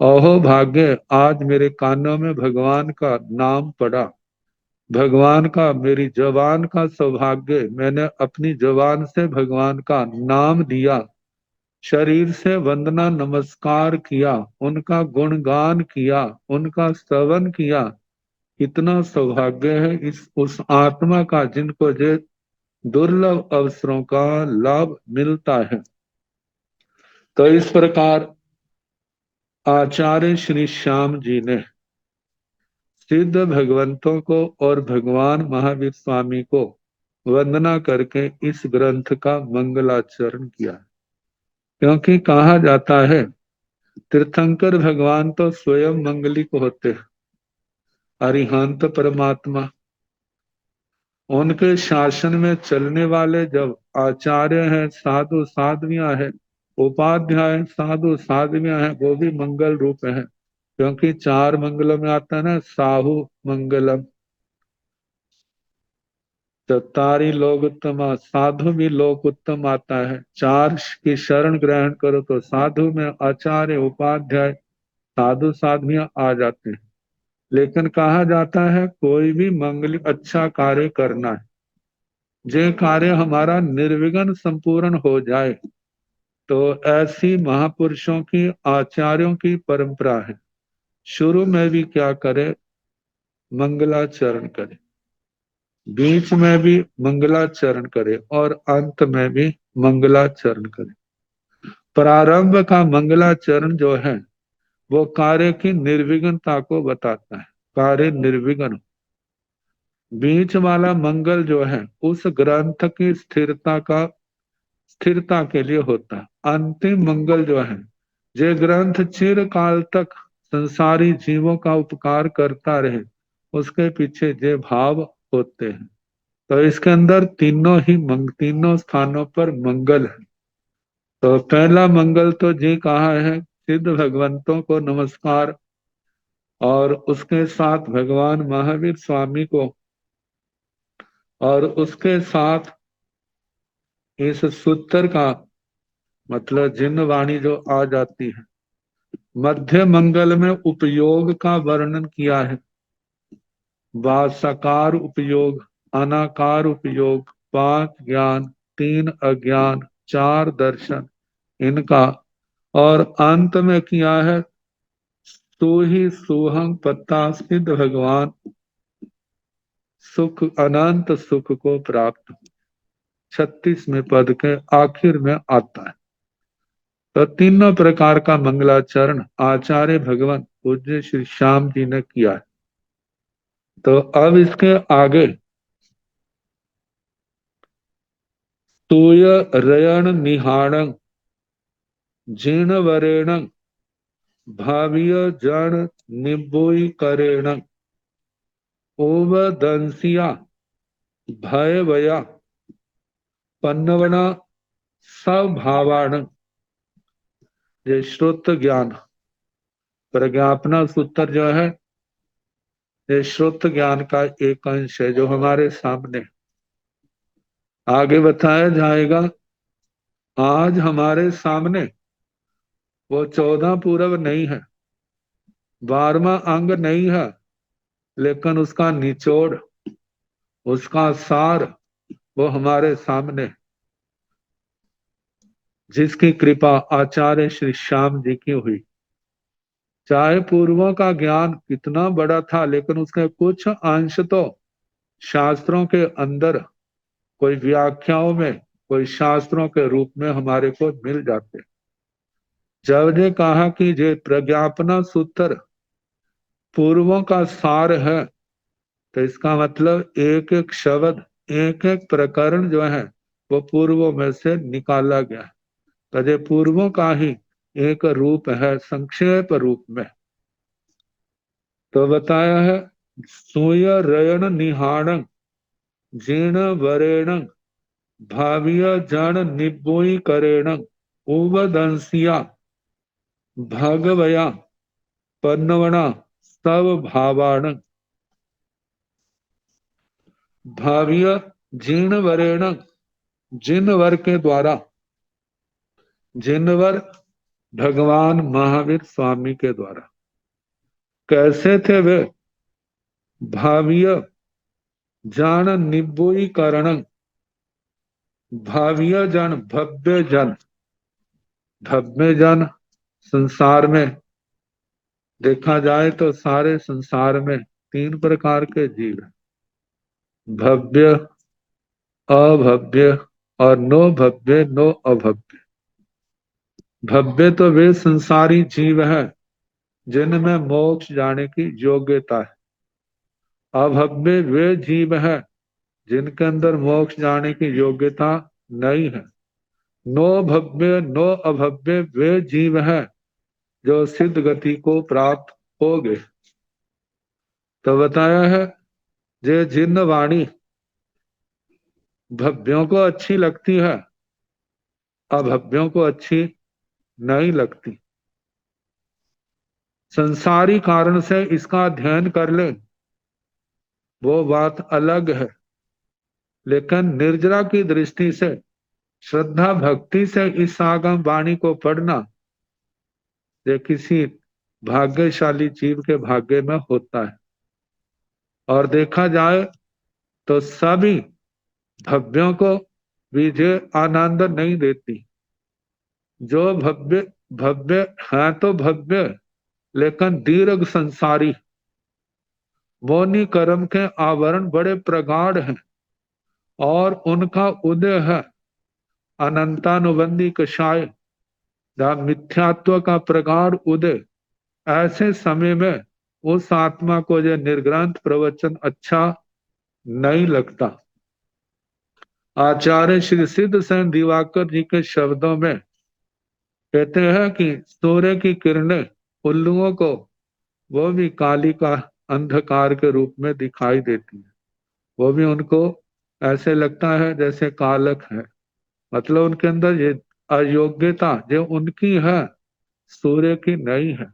अहो भाग्य आज मेरे कानों में भगवान का नाम पड़ा। भगवान का, मेरी जवान का सौभाग्य, मैंने अपनी जवान से भगवान का नाम लिया, शरीर से वंदना नमस्कार किया, उनका गुणगान किया, उनका स्तवन किया। इतना सौभाग्य है इस उस आत्मा का जिनको जे दुर्लभ अवसरों का लाभ मिलता है। तो इस प्रकार आचार्य श्री श्याम जी ने सिद्ध भगवंतों को और भगवान महावीर स्वामी को वंदना करके इस ग्रंथ का मंगलाचरण किया। क्योंकि कहा जाता है तीर्थंकर भगवान तो स्वयं मंगलिक होते हैं। अरिहंत परमात्मा, उनके शासन में चलने वाले जब आचार्य हैं, साधु साध्वियां हैं, उपाध्याय साधु साध्वियां हैं, वो भी मंगल रूप है। क्योंकि 4 मंगलों में आता है ना, साहु मंगलम, तो तारी लोग उत्तम, साधु भी लोक उत्तम आता है। चार की शरण ग्रहण करो तो साधु में आचार्य उपाध्याय साधु साध्वियां आ जाते हैं। लेकिन कहा जाता है कोई भी मंगल अच्छा कार्य करना है, जो कार्य हमारा निर्विघ्न संपूर्ण हो जाए, तो ऐसी महापुरुषों की आचार्यों की परंपरा है। शुरू में भी क्या करे, मंगलाचरण करे, बीच में भी मंगलाचरण करे और अंत में भी मंगलाचरण करे। प्रारंभ का मंगलाचरण जो है वो कार्य की निर्विघ्नता को बताता है, कार्य निर्विघ्न। बीच वाला मंगल जो है उस ग्रंथ की स्थिरता के लिए होता है। अंतिम मंगल जो है, जे ग्रंथ चिरकाल तक संसारी जीवों का उपकार करता रहे, उसके पीछे जे भाव होते हैं। तो इसके अंदर तीनों स्थानों पर मंगल है। तो पहला मंगल तो जी कहा है, सिद्ध भगवंतों को नमस्कार, और उसके साथ भगवान महावीर स्वामी को, और उसके साथ इस सूत्र का मतलब जिन वाणी जो आ जाती है। मध्य मंगल में उपयोग का वर्णन किया है, वासाकार उपयोग, अनाकार उपयोग, 5 ज्ञान, 3 अज्ञान, 4 दर्शन इनका, और अंत में किया है तू ही सोहंग पत्ता सिद्ध भगवान सुख अनंत सुख को प्राप्त 36वें पद के आखिर में आता है। तो तीनों प्रकार का मंगलाचरण आचार्य भगवान पूज्य श्री श्याम जी ने किया है। तो अब इसके आगे तूय रयण निहाणं जीर्ण वरेण भाविय जन निबोई करेण ओवदंसिया भय वया पन्नवना सभावाण। ये श्रुत ज्ञान प्रज्ञापना सूत्र जो है, ये श्रुत ज्ञान का एक अंश है जो हमारे सामने आगे बताया जाएगा। आज हमारे सामने वो 14 पूरब नहीं है, 12वां अंग नहीं है, लेकिन उसका निचोड़, उसका सार वो हमारे सामने, जिसकी कृपा आचार्य श्री श्याम जी की हुई। चाहे पूर्वों का ज्ञान कितना बड़ा था, लेकिन उसके कुछ अंश तो शास्त्रों के अंदर, कोई व्याख्याओं में, कोई शास्त्रों के रूप में हमारे को मिल जाते। जब ने कहा कि ये प्रज्ञापना सूत्र पूर्वों का सार है, तो इसका मतलब एक एक शब्द, एक एक प्रकरण जो है वो पूर्वों में से निकाला गया है। तो ये पूर्वों का ही एक रूप है, संक्षेप रूप में। तो बताया है सूय रयण निहाण जीर्ण वरेण भाविय जन निबोई करेण उवदंसिया भगवया पन्नवना सब भावाण। भाविय जीर्ण वरेण, जिनवर के द्वारा, जिनवर भगवान महावीर स्वामी के द्वारा। कैसे थे वे? भाविय जान निबोई करण, भाविय जन भव्य जन, भव्य जन संसार में देखा जाए तो सारे संसार में 3 प्रकार के जीव हैं, भव्य, अभव्य और नो भव्य, नो अभव्य। भव्य तो वे संसारी जीव हैं जिनमें मोक्ष जाने की योग्यता है। अभव्य वे जीव हैं जिनके अंदर मोक्ष जाने की योग्यता नहीं है। नो भव्य, नो अभव्य वे जीव हैं जो सिद्ध गति को प्राप्त हो गए। तो बताया है जे जिन वाणी भव्यों को अच्छी लगती है, अभव्यों को अच्छी नहीं लगती। संसारी कारण से इसका अध्ययन कर ले वो बात अलग है, लेकिन निर्जरा की दृष्टि से श्रद्धा भक्ति से इस आगम वाणी को पढ़ना ये किसी भाग्यशाली जीव के भाग्य में होता है। और देखा जाए तो सभी भव्यों को विजय आनंद नहीं देती। जो भव्य भव्य है तो भव्य, लेकिन दीर्घ संसारी मौनी कर्म के आवरण बड़े प्रगाढ़ हैं और उनका उदय है अनंतानुबंधी कषाय, जहाँ मिथ्यात्व का प्रगाढ़ उदय। ऐसे समय में उस आत्मा को यह निर्ग्रंथ प्रवचन अच्छा नहीं लगता। आचार्य श्री सिद्ध सेन दिवाकर जी के शब्दों में कहते हैं कि सूर्य की किरणें उल्लुओं को वो भी काली का अंधकार के रूप में दिखाई देती है। वो भी उनको ऐसे लगता है जैसे कालक है, मतलब उनके अंदर ये अयोग्यता जो उनकी है सूर्य की नहीं है।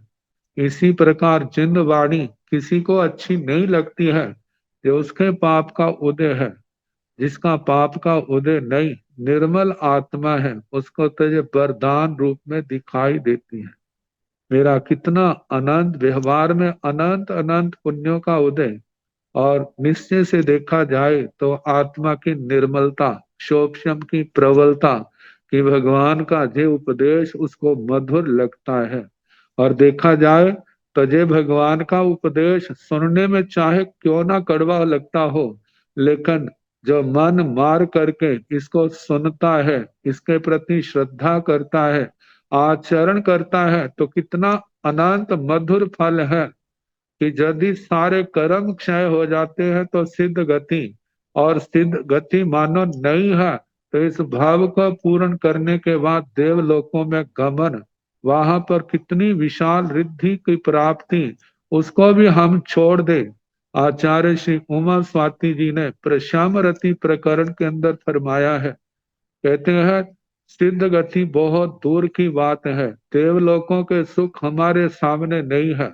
इसी प्रकार जिन वाणी किसी को अच्छी नहीं लगती है, जो उसके पाप का उदय है, जिसका पाप का उदय नहीं निर्मल आत्मा है, उसको तो ये वरदान रूप में दिखाई देती है। मेरा कितना अनंत व्यवहार में अनंत अनंत पुण्यों का उदय। और निश्चय से देखा जाए तो आत्मा की निर्मलता, शोभशम की प्रबलता कि भगवान का जे उपदेश उसको मधुर लगता है। और देखा जाए तो जे भगवान का उपदेश सुनने में चाहे क्यों ना कड़वा लगता हो, लेकिन जो मन मार करके इसको सुनता है, इसके प्रति श्रद्धा करता है, आचरण करता है, तो कितना अनंत मधुर फल है कि यदि सारे कर्म क्षय हो जाते हैं तो सिद्ध गति, और सिद्ध गति मानो नहीं है तो इस भाव को पूर्ण करने के बाद देवलोकों में गमन, वहां पर कितनी विशाल रिद्धि की प्राप्ति, उसको भी हम छोड़ दे। आचार्य श्री उमा स्वाति जी ने प्रशामरति प्रकरण के अंदर फरमाया है, कहते हैं सिद्ध गति बहुत दूर की बात है, देवलोकों के सुख हमारे सामने नहीं है,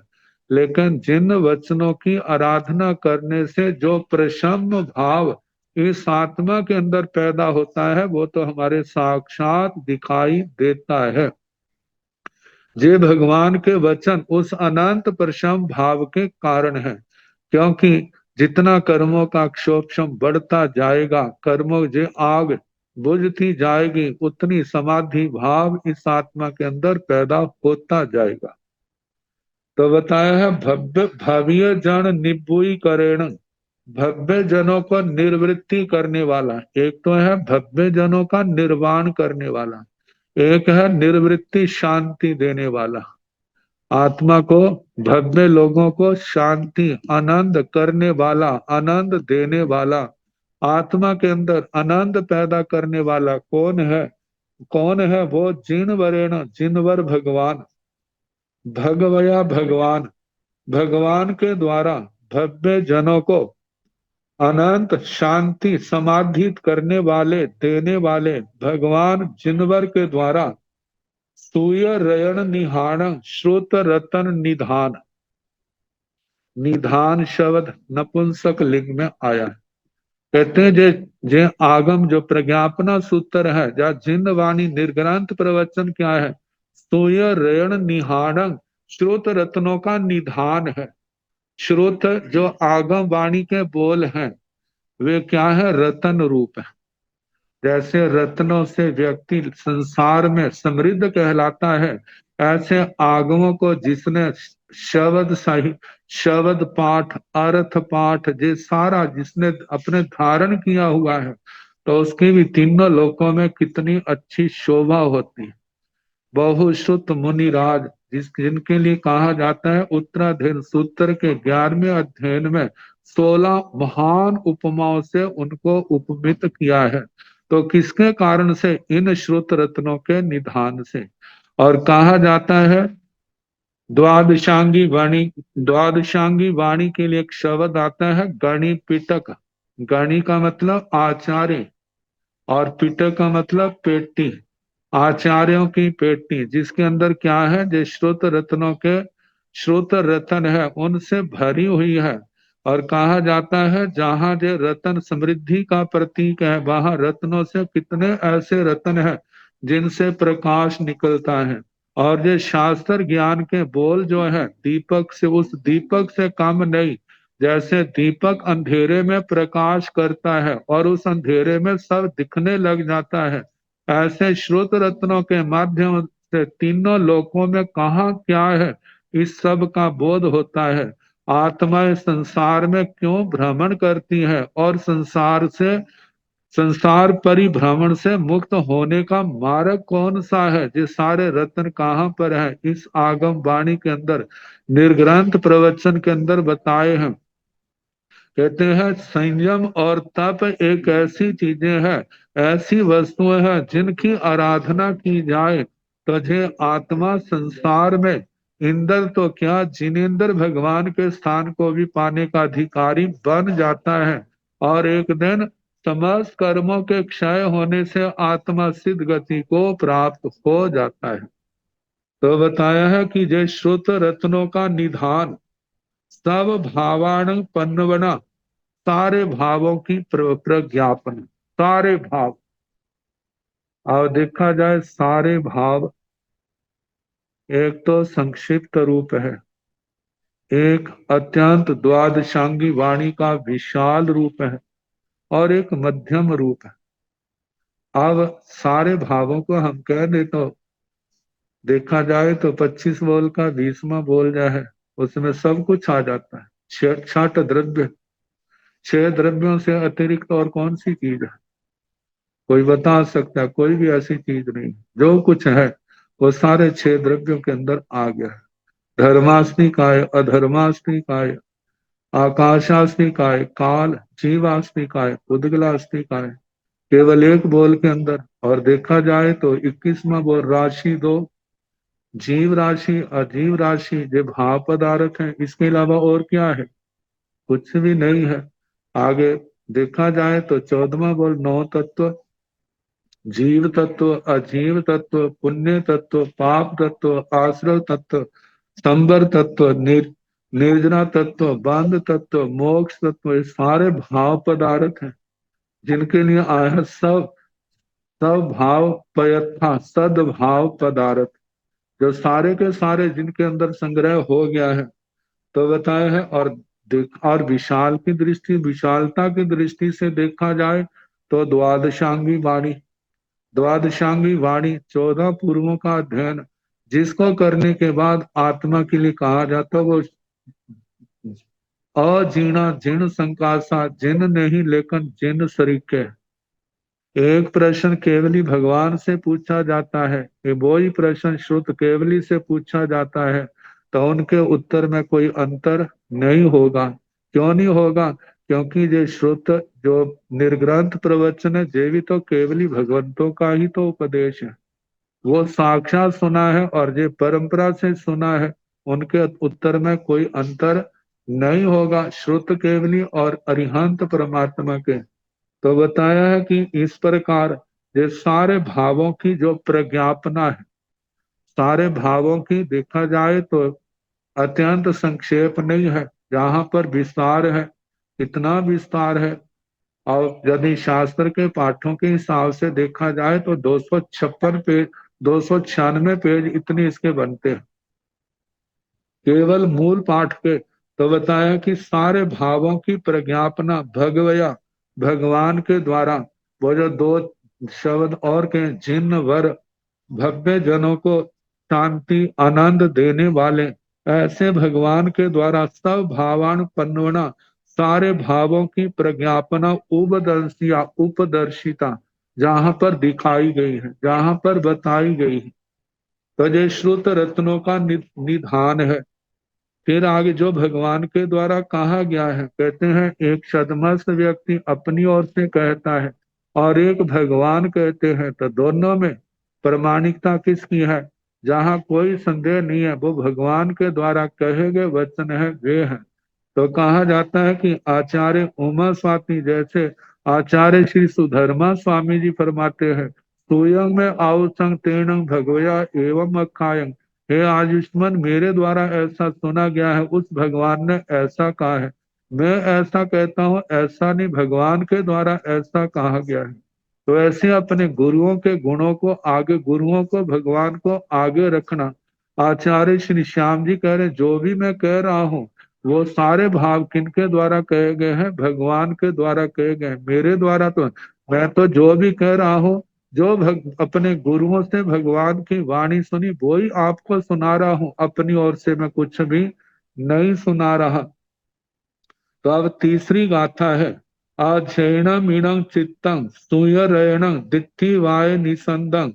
लेकिन जिन वचनों की आराधना करने से जो प्रशम्म भाव इस आत्मा के अंदर पैदा होता है वो तो हमारे साक्षात दिखाई देता है। जे भगवान के वचन उस अनंत प्रशम भाव के कारण है, क्योंकि जितना कर्मों का क्षोभम बढ़ता जाएगा, कर्मों जे आग बुझती जाएगी, उतनी समाधि भाव इस आत्मा के अंदर पैदा होता जाएगा। तो बताया है भव्य भव्य जन निबुई करेण, भव्य जनों को निर्वृत्ति करने वाला। एक तो है भव्य जनों का निर्वाण करने वाला, एक है निर्वृत्ति शांति देने वाला। आत्मा को, भव्य लोगों को शांति आनंद करने वाला, आनंद देने वाला, आत्मा के अंदर आनंद पैदा करने वाला कौन है? कौन है वो? जिन वरेण, जिनवर भगवान, भगवया भगवान, भगवान के द्वारा भव्य जनों को अनंत शांति समाधित करने वाले, देने वाले भगवान जिनवर के द्वारा सूय रयण निहाण श्रुत रतन निधान। निधान शब्द नपुंसक लिंग में आया है। कहते हैं जे आगम जो प्रज्ञापना सूत्र है, जा जिन वाणी निर्ग्रंथ प्रवचन क्या है? सूय रयण निहाण श्रुत रत्नों का निधान है। श्रुत जो आगम वाणी के बोल हैं वे क्या है? रतन रूप है। जैसे रत्नों से व्यक्ति संसार में समृद्ध कहलाता है, ऐसे आगमों को जिसने शब्द सही, शब्द पाठ, अर्थ पाठ, ये सारा जिसने अपने धारण किया हुआ है, तो उसकी भी तीनों लोकों में कितनी अच्छी शोभा होती है। बहुश्रुत मुनिराज, जिनके लिए कहा जाता है उत्तराधीन सूत्र के 11वें अध्ययन में 16 महान उपमाओं से उनको उपमित किया है। तो किसके कारण से? इन श्रुत रत्नों के निधान से। और कहा जाता है द्वादशांगी वाणी, द्वादशांगी वाणी के लिए एक शब्द आता है गणि पिटक। गणि का मतलब आचार्य और पिटक का मतलब पेटी, आचार्यों की पेटी, जिसके अंदर क्या है? जो श्रुत रत्नों के, श्रुत रत्न है उनसे भरी हुई है। और कहा जाता है जहां जो रत्न समृद्धि का प्रतीक है, वहां रत्नों से कितने ऐसे रत्न हैं जिनसे प्रकाश निकलता है। और जो शास्त्र ज्ञान के बोल जो है, दीपक से, उस दीपक से कम नहीं। जैसे दीपक अंधेरे में प्रकाश करता है और उस अंधेरे में सब दिखने लग जाता है, ऐसे श्रुत रत्नों के माध्यम से तीनों लोकों में कहाँ क्या है इस सब का बोध होता है। आत्मा इस संसार में क्यों भ्रमण करती है और संसार परिभ्रमण से मुक्त होने का मार्ग कौन सा है, ये सारे रत्न कहाँ पर है, इस आगम वाणी के अंदर, निर्ग्रंथ प्रवचन के अंदर बताए हैं। कहते हैं संयम और तप एक ऐसी चीजें हैं, ऐसी वस्तुएं हैं जिनकी आराधना की जाए तो ये आत्मा संसार में इंद्र तो क्या, जिनेंद्र भगवान के स्थान को भी पाने का अधिकारी बन जाता है। और एक दिन समस्त कर्मों के क्षय होने से आत्मा सिद्ध गति को प्राप्त हो जाता है। तो बताया है कि जय श्रुत रत्नों का निधान, सब भावान पन्नवना, सारे भावों की प्रज्ञापन, सारे भाव। और देखा जाए सारे भाव एक तो संक्षिप्त रूप है, एक अत्यंत द्वादशांगी वाणी का विशाल रूप है, और एक मध्यम रूप है। अब सारे भावों को हम कह दे तो देखा जाए तो 25 बोल का 20वां बोल जो है उसमें सब कुछ आ जाता है। छठ द्रव्य, 6 द्रव्यों से अतिरिक्त और कौन सी चीज है, कोई बता सकता है? कोई भी ऐसी चीज नहीं। जो कुछ है वो सारे 6 द्रव्यों के अंदर आ गया है। धर्मास्तिकाय, अधर्मास्तिकाय, आकाशास्तिकाय, काल, जीवास्तिकाय, उद्गलास्तिकाय, केवल एक बोल के अंदर। और देखा जाए तो 21वां बोल राशि 2, जीव राशि, अजीव राशि, ये भाव पदार्थ है। इसके अलावा और क्या है? कुछ भी नहीं है। आगे देखा जाए तो 14वां बोल 9 तत्व, जीव तत्व, अजीव तत्व, पुण्य तत्व, पाप तत्व, आश्रय तत्व, संबर तत्व, निर्जना तत्व, बंध तत्व, मोक्ष तत्व, ये सारे भाव पदार्थ हैं जिनके लिए आया सब सब भाव पयथा सद्भाव पदार्थ, जो सारे के सारे जिनके अंदर संग्रह हो गया है। तो बताया है। और विशाल की दृष्टि, विशालता की दृष्टि से देखा जाए तो द्वादशांगी वाणी, द्वादशांगी वाणी 14 पूर्वों का अध्ययन, जिसको करने के बाद आत्मा के लिए कहा जाता वो अजीर्णा जीर्ण संकासा, जिन नहीं लेकिन जिन सरीके। एक प्रश्न केवली भगवान से पूछा जाता है, वो ही प्रश्न श्रुत केवली से पूछा जाता है, तो उनके उत्तर में कोई अंतर नहीं होगा। क्यों नहीं होगा? क्योंकि ये श्रुत जो निर्ग्रंथ प्रवचन है, ये भी तो केवली भगवंतों का ही तो उपदेश है। वो साक्षात सुना है और ये परंपरा से सुना है, उनके उत्तर में कोई अंतर नहीं होगा श्रुत केवली और अरिहंत परमात्मा के। तो बताया है कि इस प्रकार ये सारे भावों की जो प्रज्ञापना है, सारे भावों की देखा जाए तो अत्यंत संक्षेप नहीं है, जहां पर विस्तार है, इतना विस्तार है। और यदि शास्त्र के पाठों के हिसाब से देखा जाए तो 256 पेज, 296 पेज इतने इसके बनते हैं केवल मूल पाठ के। तो बताया कि सारे भावों की प्रज्ञापना भगवया, भगवान के द्वारा, वो जो 2 शब्द और के जिन वर भव्य जनों को शांति आनंद देने वाले, ऐसे भगवान के द्वारा सब भावान पन्नवना, सारे भावों की प्रज्ञापना उपदर्शिया, उपदर्शिता जहां पर दिखाई गई है, जहां पर बताई गई है, तो ये श्रुत रत्नों का निधान है। फिर आगे जो भगवान के द्वारा कहा गया है, कहते हैं एक सदमस्त व्यक्ति अपनी ओर से कहता है और एक भगवान कहते हैं, तो दोनों में प्रमाणिकता किसकी है? जहां कोई संदेह नहीं है, वो भगवान के द्वारा कहे गए वचन है, वे हैं। तो कहा जाता है कि आचार्य उमा स्वामी जैसे आचार्य श्री सुधर्मा स्वामी जी फरमाते हैं, स्वयं में आओ संग तेणं भगवया एवं अखायं। हे आयुष्मान, मेरे द्वारा ऐसा सुना गया है, उस भगवान ने ऐसा कहा है। मैं ऐसा कहता हूँ, ऐसा नहीं, भगवान के द्वारा ऐसा कहा गया है। तो ऐसे अपने गुरुओं के गुणों को आगे, गुरुओं को, भगवान को आगे रखना। आचार्य श्री श्याम जी कह रहे, जो भी मैं कह रहा हूँ वो सारे भाव किनके द्वारा कहे गए हैं? भगवान के द्वारा कहे गए हैं, मेरे द्वारा तो। मैं तो जो भी कह रहा हूँ, जो अपने गुरुओं से भगवान की वाणी सुनी वो ही आपको सुना रहा हूँ, अपनी ओर से मैं कुछ भी नहीं सुना रहा। तो अब तीसरी गाथा है, अक्षेण मीणं चित्तं स्तूयरेण दित्थिवाय निसंदं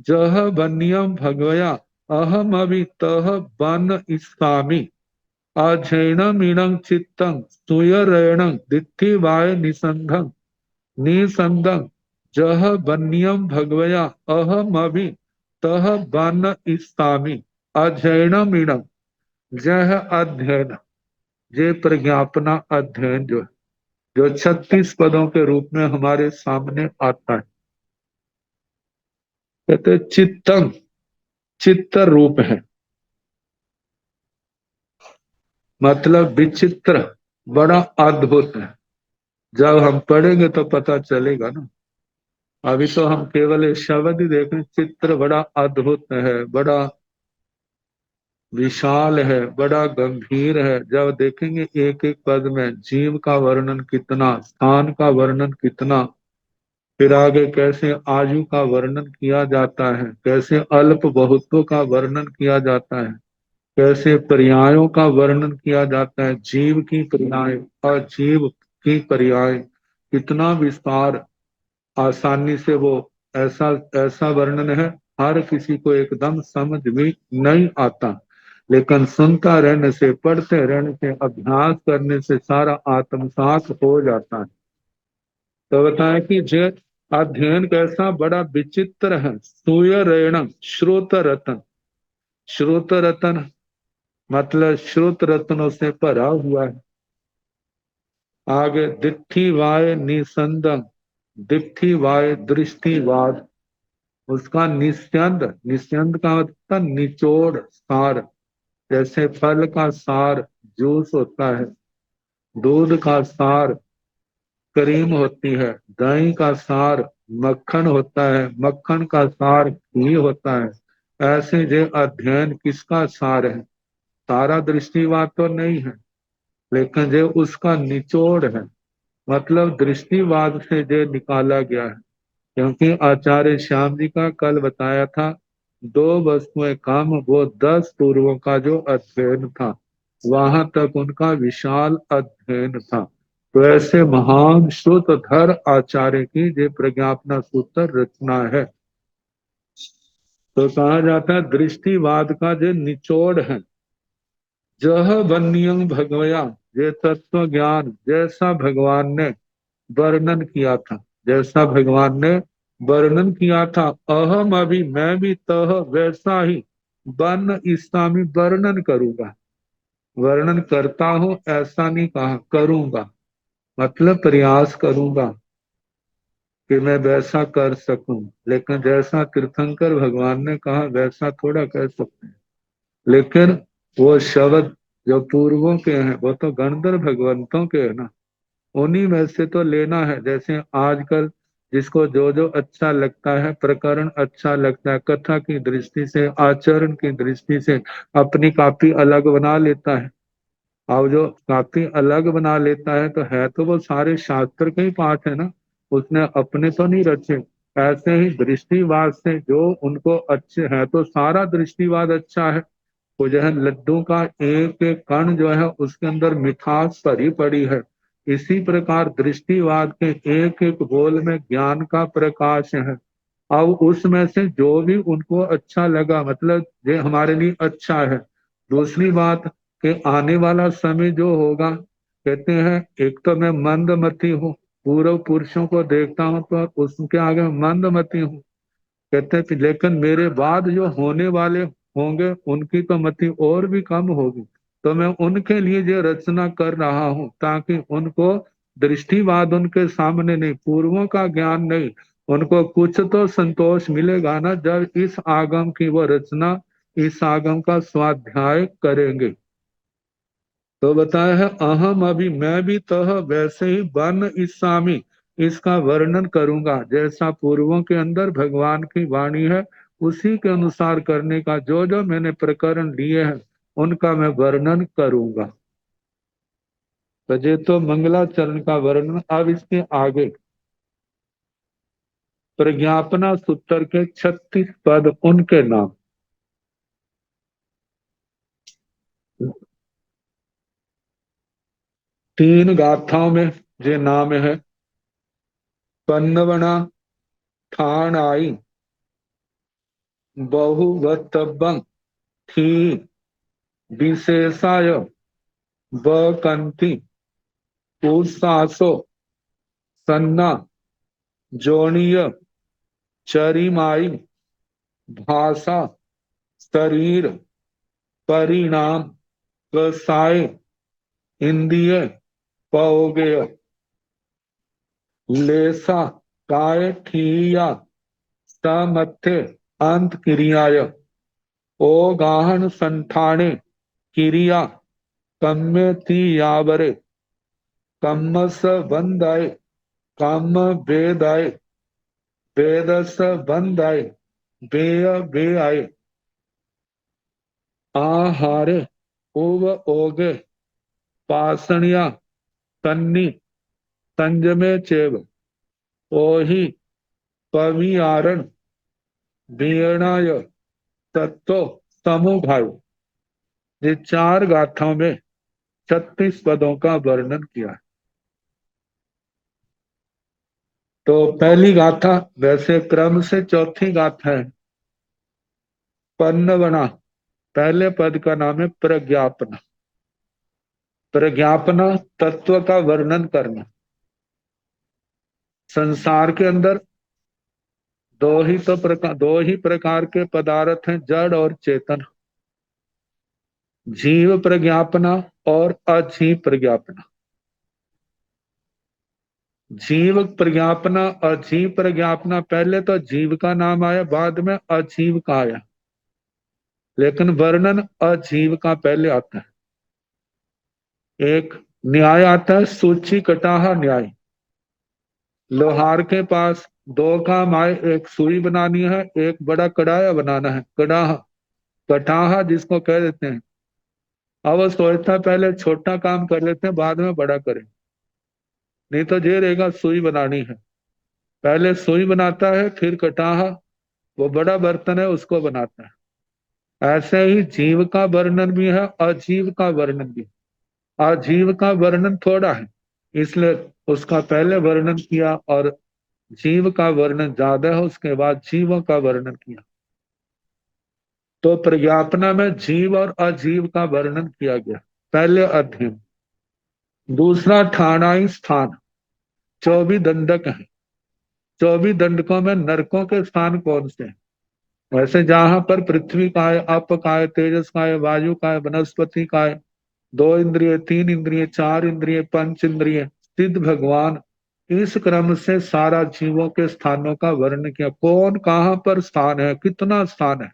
जह बन्यम भगवया अहमभि तह बन इस्सामि। अक्षेण मीणं चित्तं स्तूयरेण दित्थिवाय निसंदं निसंदं जह बन्यम भगवया अहमभि तह बन इस्सामि। अध्ययन मीणं, जह अध्ययन, ये प्रज्ञापना अध्ययन जो है, जो 36 पदों के रूप में हमारे सामने आता है। कहते चित्तम, चित्त रूप है, मतलब विचित्र, बड़ा अद्भुत है। जब हम पढ़ेंगे तो पता चलेगा ना। अभी तो हम केवल ये शब्द ही देख रहे हैं, चित्र बड़ा अद्भुत है, बड़ा विशाल है, बड़ा गंभीर है। जब देखेंगे एक एक पद में जीव का वर्णन कितना, स्थान का वर्णन कितना, फिर आगे कैसे आयु का वर्णन किया जाता है, कैसे अल्प बहुत्व का वर्णन किया जाता है, कैसे पर्यायों का वर्णन किया जाता है, जीव की पर्याय और जीव की पर्याय, कितना विस्तार, आसानी से वो ऐसा ऐसा वर्णन है, हर किसी को एकदम समझ भी नहीं आता, लेकिन सुनता रहने से, पढ़ते रहने से, अभ्यास करने से सारा आत्मसात हो जाता है। तो बताया कि जे अध्ययन कैसा बड़ा विचित्र है। सूर्य श्रोत रतन, श्रोत रतन मतलब श्रुत रत्नों से भरा हुआ है। आगे दिट्ठी वाय निसंदम, दिट्ठी वाय दृष्टिवाद, उसका निस्यंद, निस्यंद का मतलब निचोड़ सार। जैसे फल का सार जूस होता है, दूध का सार क्रीम होती है, दही का सार मक्खन होता है, मक्खन का सार घी होता है। ऐसे जो अध्ययन किसका सार है? सारा दृष्टिवाद तो नहीं है, लेकिन जो उसका निचोड़ है, मतलब दृष्टिवाद से जो निकाला गया है। क्योंकि आचार्य श्याम जी का कल बताया था, दो वस्तुएं काम, वो 10 पूर्वों का जो अध्ययन था, वहां तक उनका विशाल अध्ययन था। तो ऐसे महान श्रुतधर आचार्य की जो प्रज्ञापना सूत्र रचना है। तो कहा जाता है दृष्टिवाद का जो निचोड़ है, जह बन्यम भगवया, ये तत्व ज्ञान जैसा भगवान ने वर्णन किया था, जैसा भगवान ने वर्णन किया था, अहम अभी मैं भी तह वैसा ही बन इस्लामी वर्णन करूंगा। वर्णन करता हूं ऐसा नहीं कहा, करूंगा, मतलब प्रयास करूंगा कि मैं वैसा कर सकूं। लेकिन जैसा तीर्थंकर भगवान ने कहा वैसा थोड़ा कर सकते हैं। लेकिन वो शब्द जो पूर्वों के हैं वो तो गणधर भगवंतों के है ना, उन्हीं में से तो लेना है। जैसे आजकल जिसको जो जो अच्छा लगता है, प्रकरण अच्छा लगता है, कथा की दृष्टि से, आचरण की दृष्टि से अपनी कॉपी अलग बना लेता है। अब जो कॉपी अलग बना लेता है तो वो सारे शास्त्र के ही पाठ है ना, उसने अपने तो नहीं रचे। ऐसे ही दृष्टिवाद से जो उनको अच्छे है, तो सारा दृष्टिवाद अच्छा है। वो जो है लड्डू का एक एक कण जो है उसके अंदर मिठास भरी पड़ी है। इसी प्रकार दृष्टिवाद के एक एक बोल में ज्ञान का प्रकाश है। अब उसमें से जो भी उनको अच्छा लगा, मतलब ये हमारे लिए अच्छा है। दूसरी बात कि आने वाला समय जो होगा, कहते हैं एक तो मैं मंदमती हूँ, पूर्व पुरुषों को देखता हूँ तो उसके आगे मैं मंदमती हूँ। कहते हैं कि लेकिन मेरे बाद जो होने वाले होंगे उनकी तो मति और भी कम होगी। तो मैं उनके लिए ये रचना कर रहा हूं ताकि उनको दृष्टिवाद उनके सामने नहीं, पूर्वों का ज्ञान नहीं, उनको कुछ तो संतोष मिलेगा ना जब इस आगम की वो रचना, इस आगम का स्वाध्याय करेंगे। तो बताया है अहम अभी, मैं भी तह वैसे ही वर्ण इस्सामी, इसका वर्णन करूंगा। जैसा पूर्वों के अंदर भगवान की वाणी है उसी के अनुसार करने का जो जो मैंने प्रकरण लिए हैं उनका मैं वर्णन करूंगा। तो ये तो मंगलाचरण का वर्णन। अब इसके आगे प्रज्ञापना सूत्र के 36 पद, उनके नाम। तीन गाथाओं में ये नाम है। पन्नवना ठाण आई बहुवतबं थी विशेषाय बकंती पुरुषासो सन्ना जोड़ीय चरिमाई भाषा शरीर परिणाम कसाय इंद्रिय पौगेय लेसा काय ठिया समथे अंत क्रियाय ओ गाहन संठाने क्रिया कम्य थी यावरे कम्मस बंदाय काम वेदाय वेदस बंदाय बेय बेआय आहारे उव ओगे पाषणिया तन्नी संजमे चेव ओहि पवियारण बीणाय तत्व समुभाय। ये चार गाथाओं में 36 पदों का वर्णन किया है। तो पहली गाथा वैसे क्रम से चौथी गाथा है। पन्नवना, पहले पद का नाम है प्रज्ञापना। प्रज्ञापना तत्व का वर्णन करना। संसार के अंदर दो ही प्रकार के पदार्थ हैं, जड़ और चेतन। जीव प्रज्ञापना और अजीव प्रज्ञापना। जीव प्रज्ञापना अजीव प्रज्ञापना, पहले तो जीव का नाम आया बाद में अजीव का आया, लेकिन वर्णन अजीव का पहले आता है। एक न्याय आता है सूची कटाहा न्याय। लोहार के पास दो काम आए, एक सुई बनानी है, एक बड़ा कड़ाया बनाना है। कड़ाहा कटाहा जिसको कह देते हैं। अब वो सोचता है पहले छोटा काम कर लेते हैं बाद में बड़ा करें, नहीं तो ये रहेगा सुई बनानी है। पहले सुई बनाता है फिर कटाहा, वो बड़ा बर्तन है उसको बनाता है। ऐसे ही जीव का वर्णन भी है, अजीव का वर्णन भी। अजीव का वर्णन थोड़ा है इसलिए उसका पहले वर्णन किया, और जीव का वर्णन ज्यादा है उसके बाद जीवों का वर्णन किया। तो प्रज्ञापना में जीव और अजीव का वर्णन किया गया पहले अध्याय। दूसरा ठाणाई स्थान, 24 दंडक है। 24 दंडकों में नरकों के स्थान कौन से हैं? वैसे जहां पर पृथ्वी का है, अप का है, तेजस का है, वायु का है, वनस्पति का है, 2 इंद्रिय, 3 इंद्रिय, 4 इंद्रिय, 5 इंद्रिय, सिद्ध भगवान, इस क्रम से सारा जीवों के स्थानों का वर्णन किया। कौन कहां पर स्थान है, कितना स्थान है।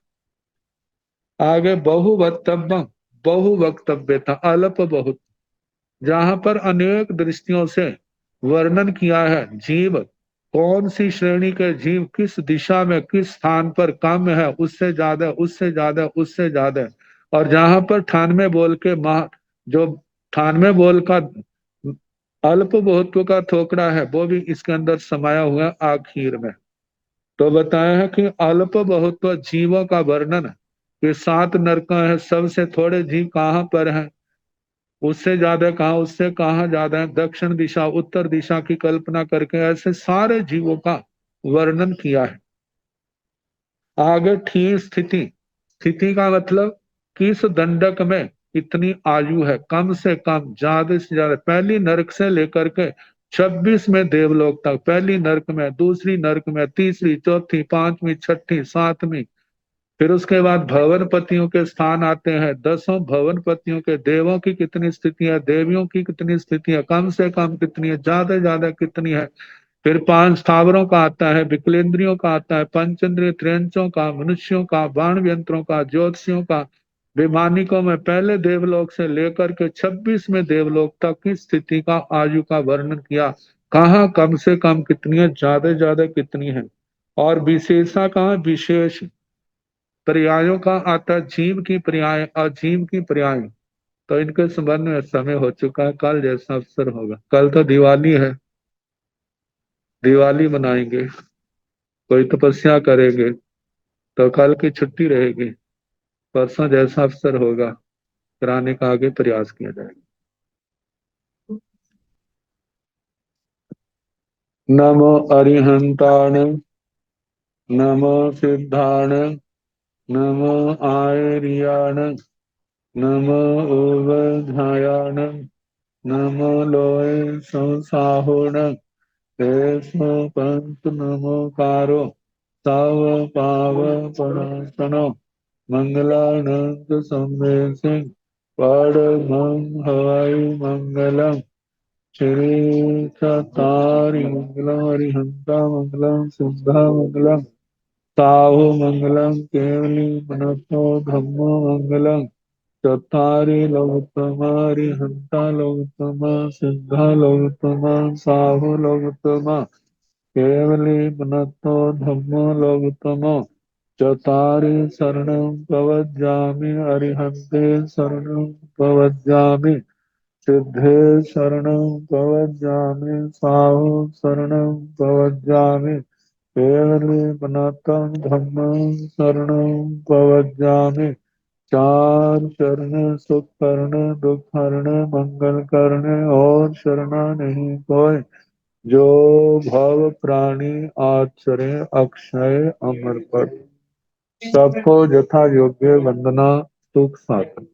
आगे बहु वक्तव्य, बहु वक्तव्य था, अल्प बहुत, जहां पर अनेक दृष्टियों से वर्णन किया है। जीव कौन सी श्रेणी के जीव किस दिशा में किस स्थान पर कम है, उससे ज्यादा, उससे ज्यादा, उससे ज्यादा। और जहां पर 98 बोल के जो 98 बोल का अल्प बहुत्व का थोकड़ा है वो भी इसके अंदर समाया हुआ है आखिर में। तो बताया है कि अल्प बहुत्व जीवों का वर्णन है कि 7 नरक है, सबसे थोड़े जीव कहाँ पर हैं, उससे ज्यादा कहाँ, उससे कहाँ ज्यादा है, दक्षिण दिशा उत्तर दिशा की कल्पना करके ऐसे सारे जीवों का वर्णन किया है। आगे ठीक स्थिति, स्थिति का मतलब किस दंडक में इतनी आयु है, कम से कम ज्यादा से ज्यादा। पहली नरक से लेकर के 26 में देवलोक तक, पहली नरक में, दूसरी नरक में, तीसरी, चौथी, पांचवी, छठी, सातवीं, फिर उसके बाद भवन पतियों के स्थान आते हैं। 10 भवन पतियों के, देवों की कितनी स्थितियां, देवियों की कितनी स्थितियां, कम से कम कितनी है, ज्यादा से ज्यादा कितनी है। फिर 5 स्थावरों का आता है, विकलेंद्रियों का आता है, पंचेंद्रिय, त्रियंचों का, मनुष्यों का, बाण यंत्रों का, ज्योतिषियों का, बेमानी को मैं पहले देवलोक से लेकर के 26वें देवलोक तक की स्थिति का आयु का वर्णन किया। कहाँ कम से कम कितनी है, ज्यादा ज्यादा कितनी है। और विशेषा कहाँ, विशेष पर्यायों का आता है, जीव की पर्याय अजीव की पर्याय। तो इनके संबंध में समय हो चुका है, कल जैसा अवसर होगा। कल तो दिवाली है, दिवाली मनाएंगे, कोई तपस्या करेंगे, तो कल की छुट्टी रहेगी। परसों जैसा अवसर होगा कराने का आगे प्रयास किया जाएगा। नमो अरिहंताण, नमो सिद्धाण, नमो आयर्याण, नमो उवधायाण, नमो लोय संसाहोण, तेसो पंत नमोकारो साव पाव परासनो मंगलानंद संवेसिं परमं हवै मंगलम्। श्री चतारि मंगलम हरिहंता मंगलम सिद्धा मंगलम साहु मंगलम केवली मनसो धम्मो मंगलम। चत्तारि लोकोत्तमा हरिहंता लोकोत्तमा सिद्धा लोकोत्तमा साहु लोकोत्तमा केवली मनसो धम्मो लोकोत्तमा। चत्तारि शरणं प्रवज्जामि अरिहन्ते शरणं प्रवज्जामि सिद्धे शरणं प्रवज्जामि साहु शरणं प्रवज्जामि केवली मनातं धम्मं शरणं प्रवज्जामि। चार चरण सुख करने दुख हरने मंगल करने और शरणा नहीं कोई, जो भव प्राणी आचरे अक्षय अमर पद। सबको यथा योग्य वंदना सुख साधन।